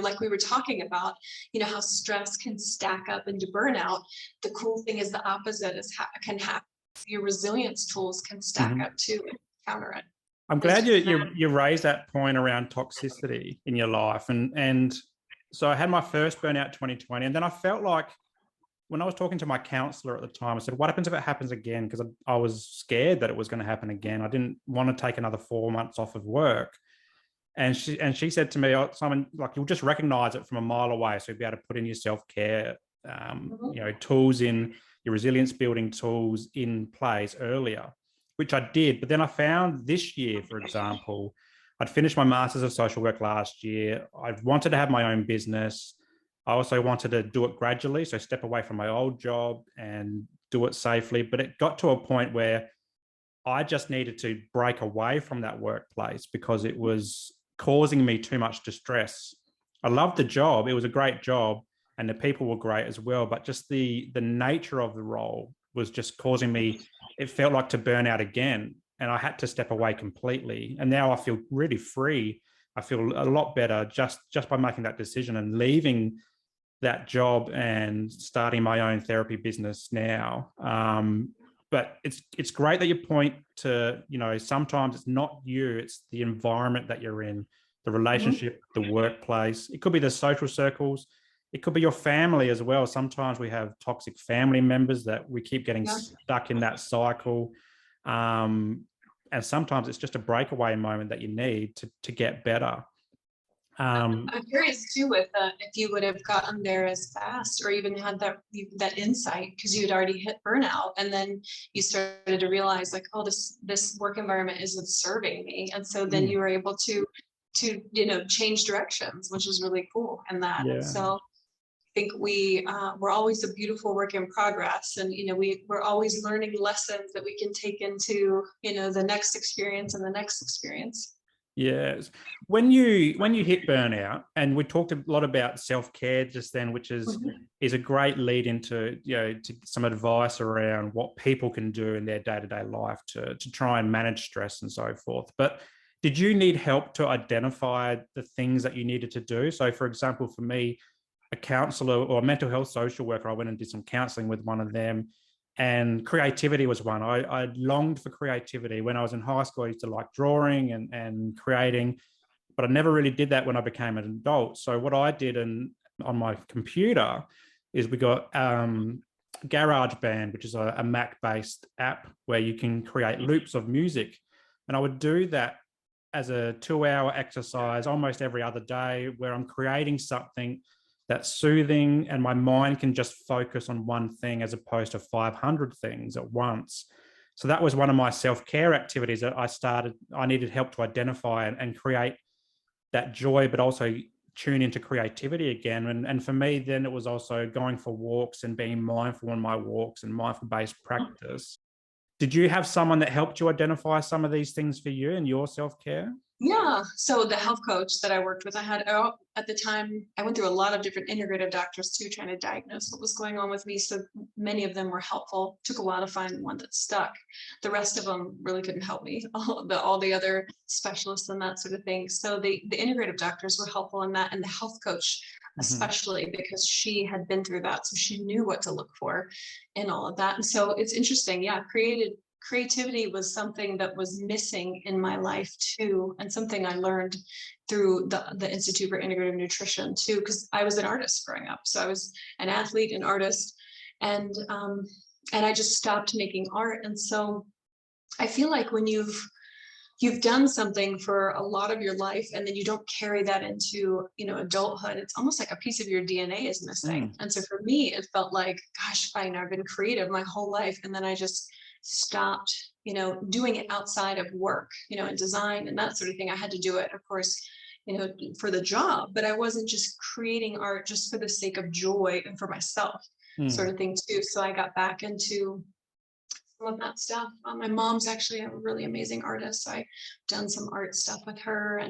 like we were talking about, how stress can stack up into burnout. The cool thing is the opposite can happen. Your resilience tools can stack up too and counter it. I'm glad you raised that point around toxicity in your life. And so I had my first burnout 2020, and then I felt like, when I was talking to my counselor at the time, I said, what happens if it happens again? Because I was scared that it was going to happen again. I didn't want to take another 4 months off of work. And she said to me, Simon, like, you'll just recognize it from a mile away. So you'll be able to put in your self-care, tools in, your resilience building tools in place earlier, which I did. But then I found this year, for example, I'd finished my Masters of Social Work last year. I wanted to have my own business. I also wanted to do it gradually, so step away from my old job and do it safely. But it got to a point where I just needed to break away from that workplace because it was causing me too much distress. I loved the job. It was a great job, and the people were great as well. But just the nature of the role was just causing me, it felt like, to burn out again. And I had to step away completely. And now I feel really free. I feel a lot better just by making that decision and leaving that job and starting my own therapy business now. But it's great that you point to, sometimes it's not you, it's the environment that you're in, the relationship, the workplace. It could be the social circles. It could be your family as well. Sometimes we have toxic family members that we keep getting stuck in that cycle. And sometimes it's just a breakaway moment that you need to get better. I'm curious too if you would have gotten there as fast, or even had that insight, because you had already hit burnout, and then you started to realize, like, oh, this work environment isn't serving me, and so then you were able to change directions, which is really cool. And that, and so I think we're always a beautiful work in progress, and we're always learning lessons that we can take into the next experience and the next experience. Yes. When you hit burnout, and we talked a lot about self-care just then, which is a great lead into, to some advice around what people can do in their day-to-day life to try and manage stress and so forth. But did you need help to identify the things that you needed to do? So, for example, for me, a counselor or a mental health social worker, I went and did some counseling with one of them. And creativity was one. I longed for creativity. When I was in high school, I used to like drawing and creating, but I never really did that when I became an adult. So what I did on my computer is we got GarageBand, which is a Mac-based app where you can create loops of music. And I would do that as a 2-hour exercise almost every other day, where I'm creating something that's soothing, and my mind can just focus on one thing as opposed to 500 things at once. So that was one of my self-care activities that I needed help to identify and create that joy, but also tune into creativity again. And for me, then it was also going for walks and being mindful on my walks and mindful-based practice. Did you have someone that helped you identify some of these things for you and your self-care? Yeah. So the health coach that I worked with, I had at the time, I went through a lot of different integrative doctors too, trying to diagnose what was going on with me. So many of them were helpful. Took a while to find one that stuck. The rest of them really couldn't help me. All the other specialists and that sort of thing. So the integrative doctors were helpful in that, and the health coach especially, because she had been through that, so she knew what to look for and all of that. And so it's interesting. Yeah, creativity was something that was missing in my life too, and something I learned through the Institute for Integrative Nutrition too, because I was an artist growing up. So I was an athlete, an artist, and I just stopped making art. And so I feel like when you've done something for a lot of your life and then you don't carry that into, adulthood, it's almost like a piece of your DNA is missing. And so for me, it felt like, gosh, I've been creative my whole life, and then I just stopped, doing it outside of work, and design and that sort of thing. I had to do it, of course, for the job, but I wasn't just creating art just for the sake of joy and for myself, sort of thing too. So I got back into some of that stuff. My mom's actually a really amazing artist. So I've done some art stuff with her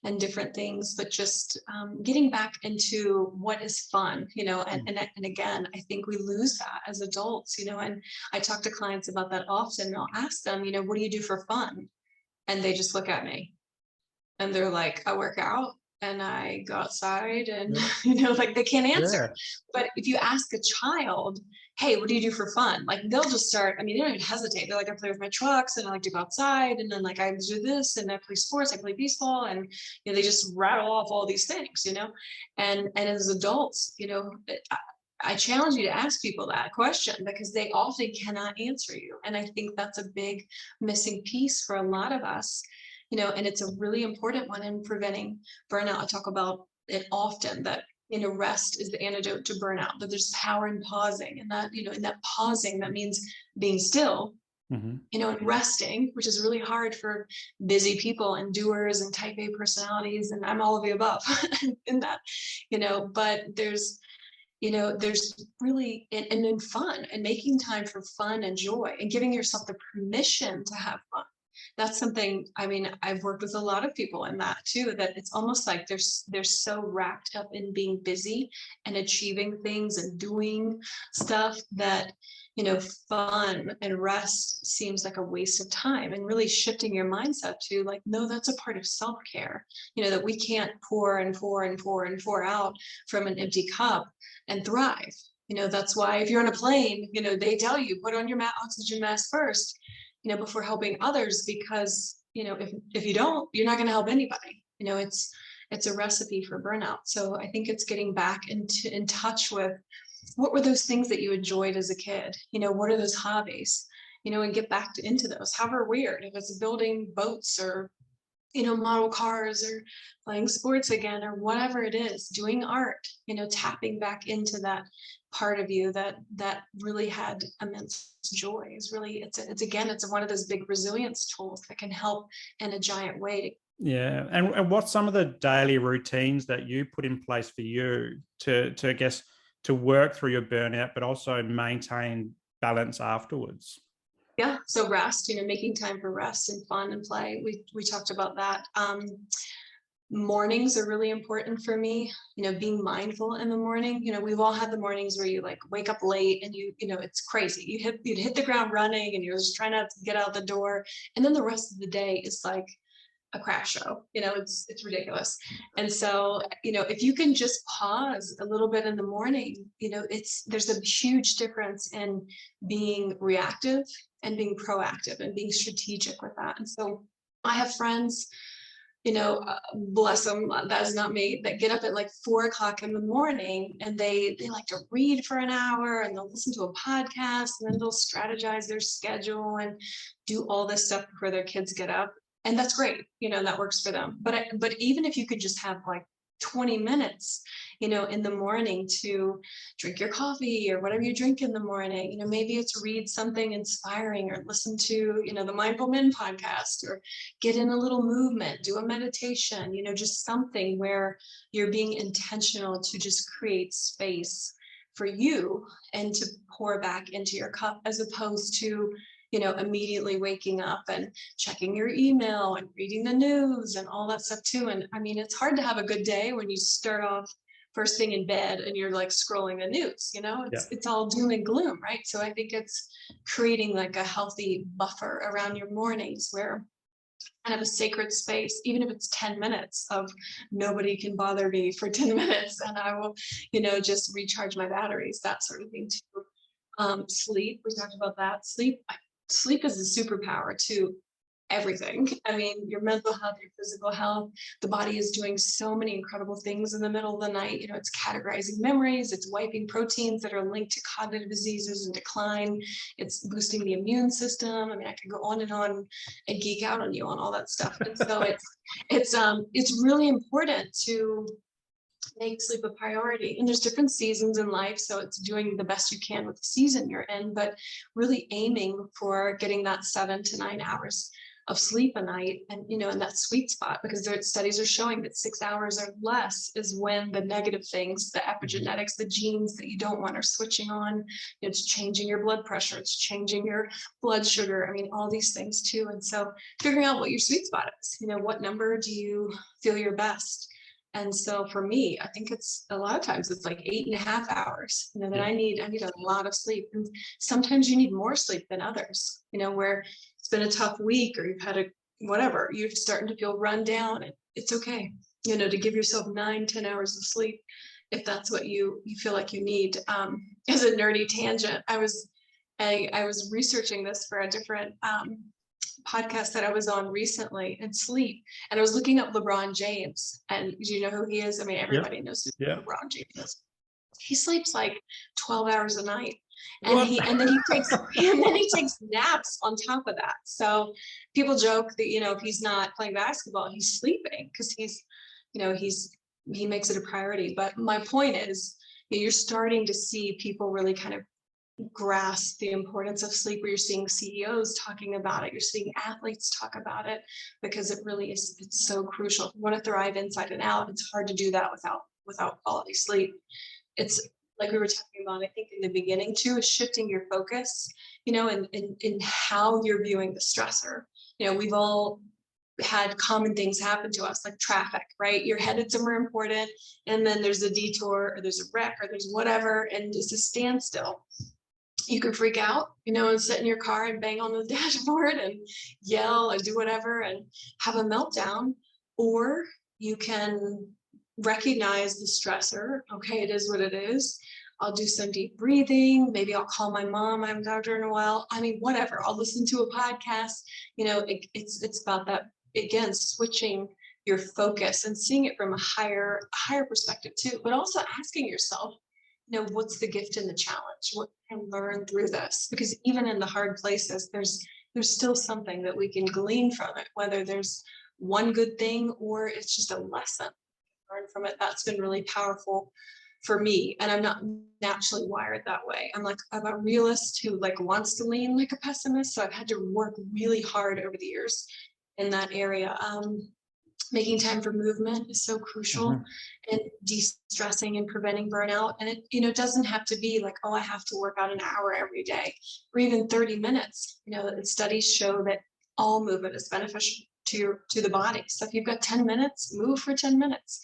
and different things, but just getting back into what is fun, and again, I think we lose that as adults, and I talk to clients about that often, and I'll ask them, what do you do for fun? And they just look at me and they're like, I work out and I go outside, and like they can't answer. But if you ask a child, hey, what do you do for fun? Like they'll just start, they don't even hesitate. They're like, I play with my trucks and I like to go outside, and then like I do this and I play sports, I play baseball, and they just rattle off all these things, and as adults, I challenge you to ask people that question, because they often cannot answer you. And I think that's a big missing piece for a lot of us, and it's a really important one in preventing burnout. I talk about it often, that rest is the antidote to burnout, that there's power in pausing, and that, in that pausing, that means being still, and resting, which is really hard for busy people and doers and type A personalities. And I'm all of the above in that, but there's really, and then fun, and making time for fun and joy and giving yourself the permission to have fun. That's something, I've worked with a lot of people in that too, that it's almost like they're so wrapped up in being busy and achieving things and doing stuff that, fun and rest seems like a waste of time, and really shifting your mindset to like, no, that's a part of self-care, that we can't pour and pour and pour and pour out from an empty cup and thrive. That's why if you're on a plane, they tell you put on your oxygen mask first, before helping others, because, if you don't, you're not going to help anybody. It's a recipe for burnout. So I think it's getting back in touch with what were those things that you enjoyed as a kid? What are those hobbies? And get back into those, however weird, if it's building boats or, model cars, or playing sports again, or whatever it is, doing art, tapping back into that part of you that really had immense joy. Is really, it's one of those big resilience tools that can help in a giant way. Yeah. And what's some of the daily routines that you put in place for you to I guess, to work through your burnout, but also maintain balance afterwards? Yeah. So rest, making time for rest and fun and play. We talked about that. Mornings are really important for me, being mindful in the morning. We've all had the mornings where you like wake up late and it's crazy. You'd hit the ground running and you're just trying to get out the door. And then the rest of the day is like a crap show. It's ridiculous. And so, if you can just pause a little bit in the morning, there's a huge difference in being reactive and being proactive and being strategic with that. And so I have friends, bless them, that's not me, that get up at like 4:00 in the morning, and they like to read for an hour, and they'll listen to a podcast, and then they'll strategize their schedule and do all this stuff before their kids get up. And that's great. That works for them. But even if you could just have like 20 minutes, in the morning to drink your coffee or whatever you drink in the morning. Maybe it's read something inspiring or listen to, the Mindful Men podcast, or get in a little movement, do a meditation, just something where you're being intentional to just create space for you and to pour back into your cup, as opposed to immediately waking up and checking your email and reading the news and all that stuff too. And I mean, it's hard to have a good day when you start off first thing in bed and you're like scrolling the news, it's all doom and gloom, right? So I think it's creating like a healthy buffer around your mornings where kind of a sacred space, even if it's 10 minutes of nobody can bother me for 10 minutes and I will, just recharge my batteries, that sort of thing too. Sleep, we talked about that. Sleep is a superpower to everything. I mean, your mental health, your physical health, the body is doing so many incredible things in the middle of the night. It's categorizing memories, it's wiping proteins that are linked to cognitive diseases and decline. It's boosting the immune system. I mean, I could go on and geek out on you on all that stuff. And so it's really important to make sleep a priority. And there's different seasons in life, so it's doing the best you can with the season you're in, but really aiming for getting that 7 to 9 hours of sleep a night, and in that sweet spot, because their studies are showing that 6 hours or less is when the negative things, the epigenetics, the genes that you don't want are switching on. It's changing your blood pressure, it's changing your blood sugar. I mean, all these things too. And so figuring out what your sweet spot is, what number do you feel your best? And so for me, I think it's a lot of times it's like 8.5 hours, that I need a lot of sleep. And sometimes you need more sleep than others, where it's been a tough week or you've had whatever, you're starting to feel run down, and it's okay, to give yourself 9-10 hours of sleep if that's what you feel like you need. As a nerdy tangent, I was researching this for a different podcast that I was on recently, and sleep. And I was looking up LeBron James, and do you know who he is? I mean, everybody knows who LeBron James is. He sleeps like 12 hours a night. And then he takes naps on top of that. So people joke that, if he's not playing basketball, he's sleeping because he makes it a priority. But my point is, you're starting to see people really kind of grasp the importance of sleep, where you're seeing CEOs talking about it, you're seeing athletes talk about it, because it really is, it's so crucial. If you want to thrive inside and out, it's hard to do that without quality sleep. It's like we were talking about, I think in the beginning too, is shifting your focus, in how you're viewing the stressor. We've all had common things happen to us, like traffic, right? You're headed somewhere important, and then there's a detour, or there's a wreck, or there's whatever, and it's a standstill. You can freak out, and sit in your car and bang on the dashboard and yell and do whatever and have a meltdown. Or you can recognize the stressor. Okay, it is what it is. I'll do some deep breathing. Maybe I'll call my mom. I haven't talked to her in a while. I mean, whatever. I'll listen to a podcast. It's about that, again, switching your focus and seeing it from a higher perspective too, but also asking yourself, what's the gift in the challenge? What can I learn through this? Because even in the hard places, there's still something that we can glean from it, whether there's one good thing or it's just a lesson. Learn from it. That's been really powerful for me. And I'm not naturally wired that way. I'm a realist who wants to lean like a pessimist. So I've had to work really hard over the years in that area. Making time for movement is so crucial, and de-stressing and preventing burnout. And it doesn't have to be like, oh, I have to work out an hour every day, or even 30 minutes. Studies show that all movement is beneficial to the body. So if you've got 10 minutes, move for 10 minutes,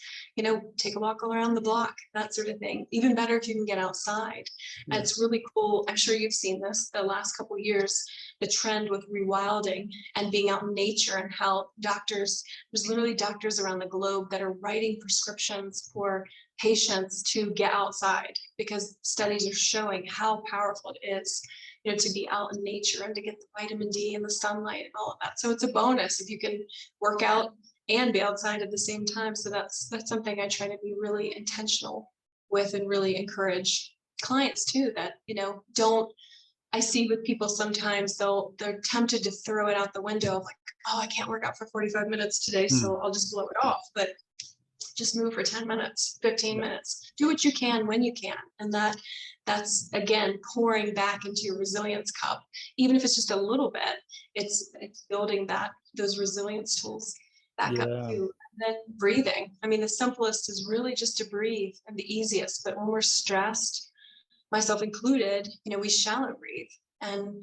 take a walk around the block, that sort of thing. Even better if you can get outside. And it's really cool. I'm sure you've seen this the last couple of years, the trend with rewilding and being out in nature, and how there's literally doctors around the globe that are writing prescriptions for patients to get outside, because studies are showing how powerful it is, to be out in nature and to get the vitamin D and the sunlight and all of that. So it's a bonus if you can work out and be outside at the same time. So that's something I try to be really intentional with, and really encourage clients too, that, I see with people sometimes they're tempted to throw it out the window of like, oh, I can't work out for 45 minutes today, so I'll just blow it off. But just move for 10 minutes, 15 minutes, do what you can when you can. And that's again, pouring back into your resilience cup. Even if it's just a little bit, it's building those resilience tools back up too. And then breathing. I mean, the simplest is really just to breathe, and the easiest. But when we're stressed, myself included, we shallow breathe. And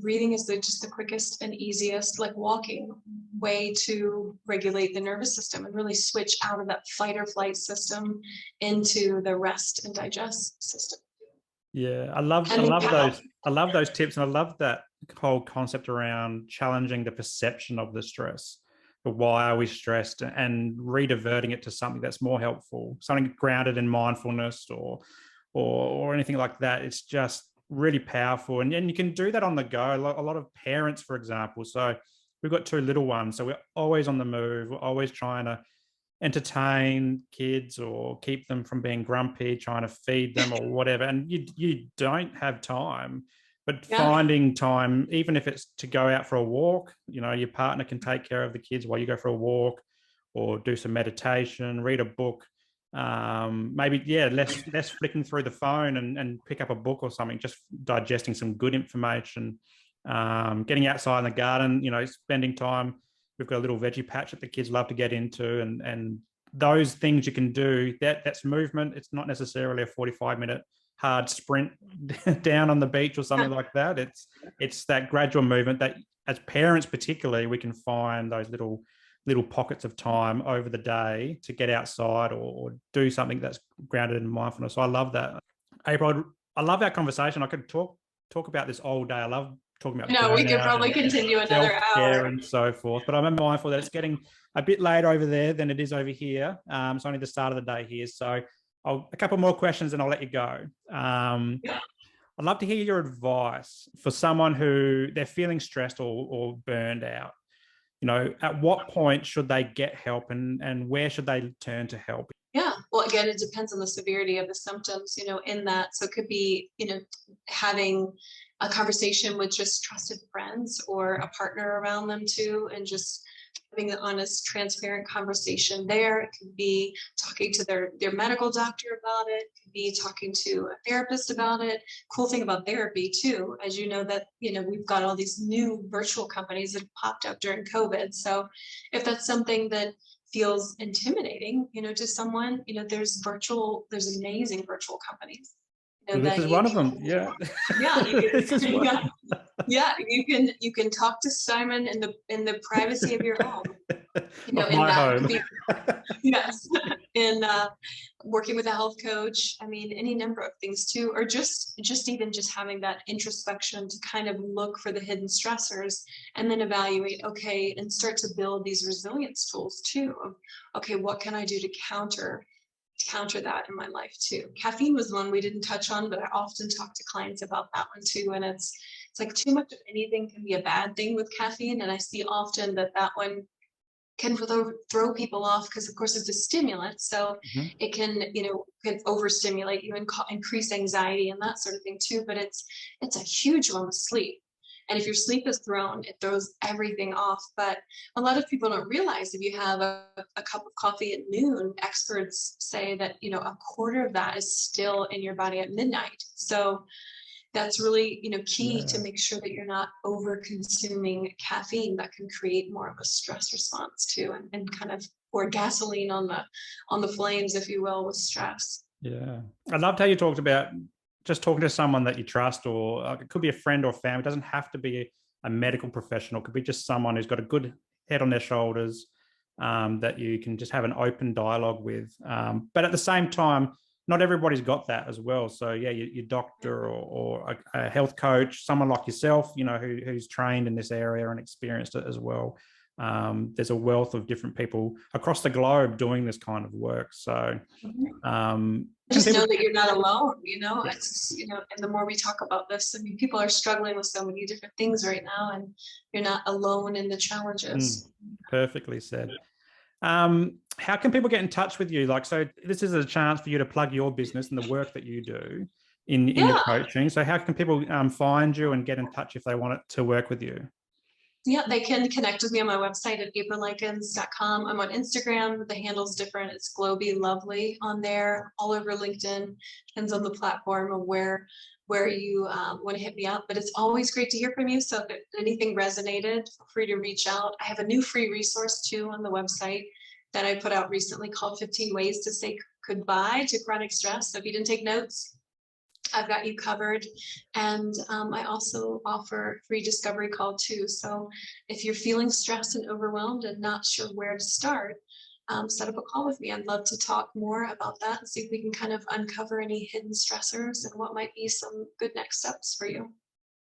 breathing is just the quickest and easiest, like walking, way to regulate the nervous system and really switch out of that fight or flight system into the rest and digest system. Yeah, I love those tips, and I love that whole concept around challenging the perception of the stress. Why are we stressed, and rediverting it to something that's more helpful, something grounded in mindfulness or anything like that. It's just really powerful, and you can do that on the go. A lot of parents, for example, so we've got 2 little ones, so we're always on the move. We're always trying to entertain kids or keep them from being grumpy, trying to feed them or whatever, and you don't have time. But finding time, even if it's to go out for a walk, your partner can take care of the kids while you go for a walk, or do some meditation, read a book. Maybe less flicking through the phone, and pick up a book or something, just digesting some good information, getting outside in the garden, spending time. We've got a little veggie patch that the kids love to get into, and those things you can do. That's movement. It's not necessarily a 45-minute hard sprint down on the beach or something like that. It's that gradual movement that, as parents particularly, we can find those little pockets of time over the day to get outside or do something that's grounded in mindfulness. So I love that. April, I love our conversation. I could talk about this all day. I love talking about No, we could probably continue another hour and so forth, but I'm mindful that it's getting a bit late over there than it is over here. It's only the start of the day here. So a couple more questions and I'll let you go. I'd love to hear your advice for someone who they're feeling stressed or burned out. At what point should they get help, and where should they turn to help? Yeah, well, again, it depends on the severity of the symptoms, in that. So it could be, having a conversation with just trusted friends or a partner around them too, and just having an honest, transparent conversation there. It could be talking to their medical doctor about it. It could be talking to a therapist about it. Cool thing about therapy too, as you know, that, we've got all these new virtual companies that popped up during COVID. So if that's something that feels intimidating, to someone, there's amazing virtual companies. This is one of them. Yeah. Yeah. You can talk to Simon in the privacy of your home. Home. Yes. In working with a health coach. I mean, any number of things too, or just even having that introspection to kind of look for the hidden stressors and then evaluate, okay, and start to build these resilience tools too of, okay, what can I do to counter that in my life too. Caffeine was one we didn't touch on, but I often talk to clients about that one too. And it's like too much of anything can be a bad thing with caffeine. And I see often that one can throw people off because, of course, it's a stimulant. So it can overstimulate you and increase anxiety and that sort of thing too. But it's a huge one with sleep. And if your sleep is thrown, it throws everything off. But a lot of people don't realize if you have a cup of coffee at noon, experts say that, a quarter of that is still in your body at midnight. So that's really, key to make sure that you're not over consuming caffeine. That can create more of a stress response too, and kind of pour gasoline on the flames, if you will, with stress. Yeah. I loved how you talked about just talking to someone that you trust, or it could be a friend or family. It doesn't have to be a medical professional. It could be just someone who's got a good head on their shoulders, that you can just have an open dialogue with. But at the same time, not everybody's got that as well. So yeah, your doctor or a health coach, someone like yourself, who's trained in this area and experienced it as well. There's a wealth of different people across the globe doing this kind of work. So just know that you're not alone, it's, and the more we talk about this, I mean, people are struggling with so many different things right now, and you're not alone in the challenges. Perfectly said. How can people get in touch with you? So this is a chance for you to plug your business and the work that you do in your coaching. So how can people find you and get in touch if they want to work with you? Yeah, they can connect with me on my website at aprillikins.com. I'm on Instagram. The handle's different. It's Globy Lovely on there, all over LinkedIn. Depends on the platform of where you want to hit me up. But it's always great to hear from you. So if anything resonated, feel free to reach out. I have a new free resource too on the website that I put out recently called 15 Ways to Say Goodbye to Chronic Stress. So if you didn't take notes, I've got you covered. And I also offer a free discovery call too. So if you're feeling stressed and overwhelmed and not sure where to start, set up a call with me. I'd love to talk more about that and see if we can kind of uncover any hidden stressors and what might be some good next steps for you.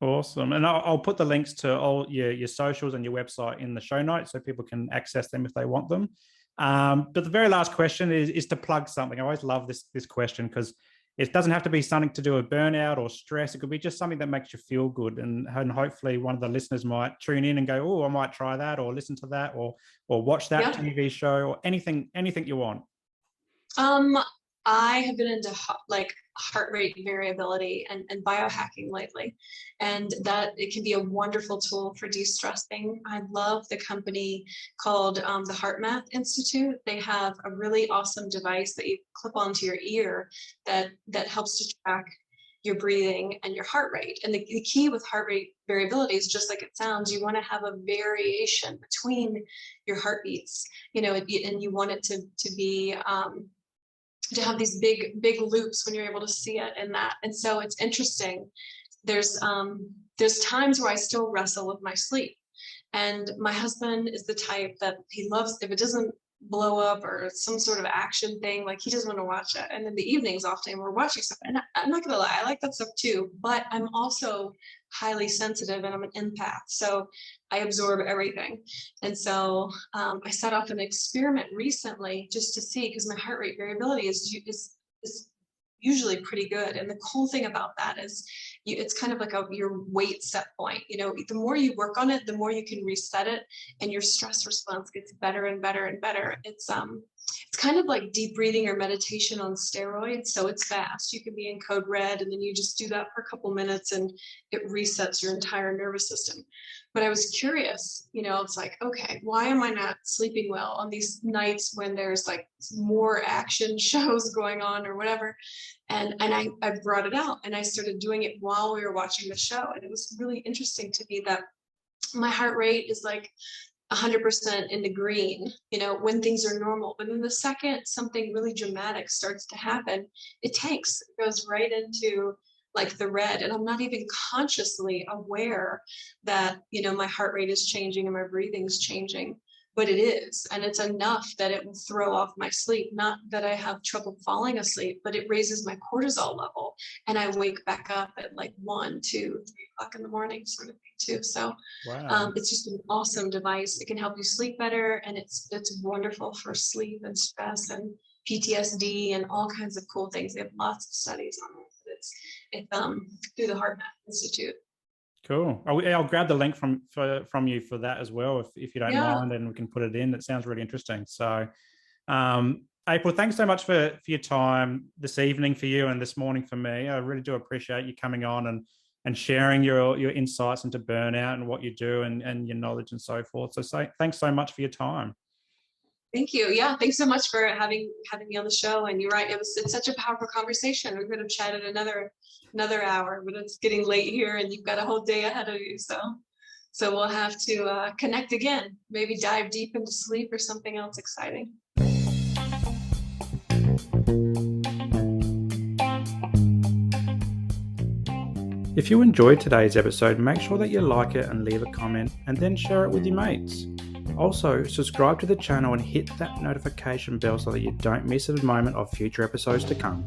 Awesome. And I'll put the links to all your socials and your website in the show notes so people can access them if they want them. But the very last question is to plug something. I always love this question because it doesn't have to be something to do with burnout or stress. It could be just something that makes you feel good. And hopefully one of the listeners might tune in and go, oh, I might try that, or listen to that, or watch that TV show, or anything you want. I have been into heart rate variability and biohacking lately, and that it can be a wonderful tool for de-stressing. I love the company called the Heart Math Institute. They have a really awesome device that you clip onto your ear that helps to track your breathing and your heart rate. And the key with heart rate variability is just like it sounds. You want to have a variation between your heartbeats, and you want it to be to have these big loops when you're able to see it in that. And so it's interesting. There's times where I still wrestle with my sleep. And my husband is the type that he loves, if it doesn't blow up or some sort of action thing, like he doesn't want to watch it. And in the evenings often we're watching stuff. And I'm not gonna lie, I like that stuff too, but I'm also highly sensitive and I'm an empath. So I absorb everything. And so I set off an experiment recently just to see, because my heart rate variability is usually pretty good. And the cool thing about that is it's kind of like your weight set point. The more you work on it, the more you can reset it, and your stress response gets better and better and better. It's kind of like deep breathing or meditation on steroids. So it's fast. You can be in code red, and then you just do that for a couple minutes and it resets your entire nervous system. But I was curious, it's like, okay, why am I not sleeping well on these nights when there's like more action shows going on or whatever? And I brought it out and I started doing it while we were watching the show. And it was really interesting to me that my heart rate is like 100% in the green, when things are normal. But then the second something really dramatic starts to happen, it tanks. It goes right into like the red. And I'm not even consciously aware that, my heart rate is changing and my breathing's changing, but it is. And it's enough that it will throw off my sleep. Not that I have trouble falling asleep, but it raises my cortisol level. And I wake back up at like 1, 2, 3 o'clock in the morning sort of thing too. So wow. It's just an awesome device. It can help you sleep better. And it's wonderful for sleep and stress and PTSD and all kinds of cool things. They have lots of studies on it. It's through the Heart Math Institute. Cool. I'll grab the link from you for that as well, if you don't mind, and we can put it in. It sounds really interesting. So, April, thanks so much for your time this evening for you and this morning for me. I really do appreciate you coming on and sharing your insights into burnout and what you do and your knowledge and so forth. So thanks so much for your time. Thank you. Yeah, thanks so much for having me on the show. And you're right, it's such a powerful conversation. We could have chatted another hour, but it's getting late here, and you've got a whole day ahead of you. So we'll have to connect again. Maybe dive deep into sleep or something else exciting. If you enjoyed today's episode, make sure that you like it and leave a comment, and then share it with your mates. Also, subscribe to the channel and hit that notification bell so that you don't miss a moment of future episodes to come.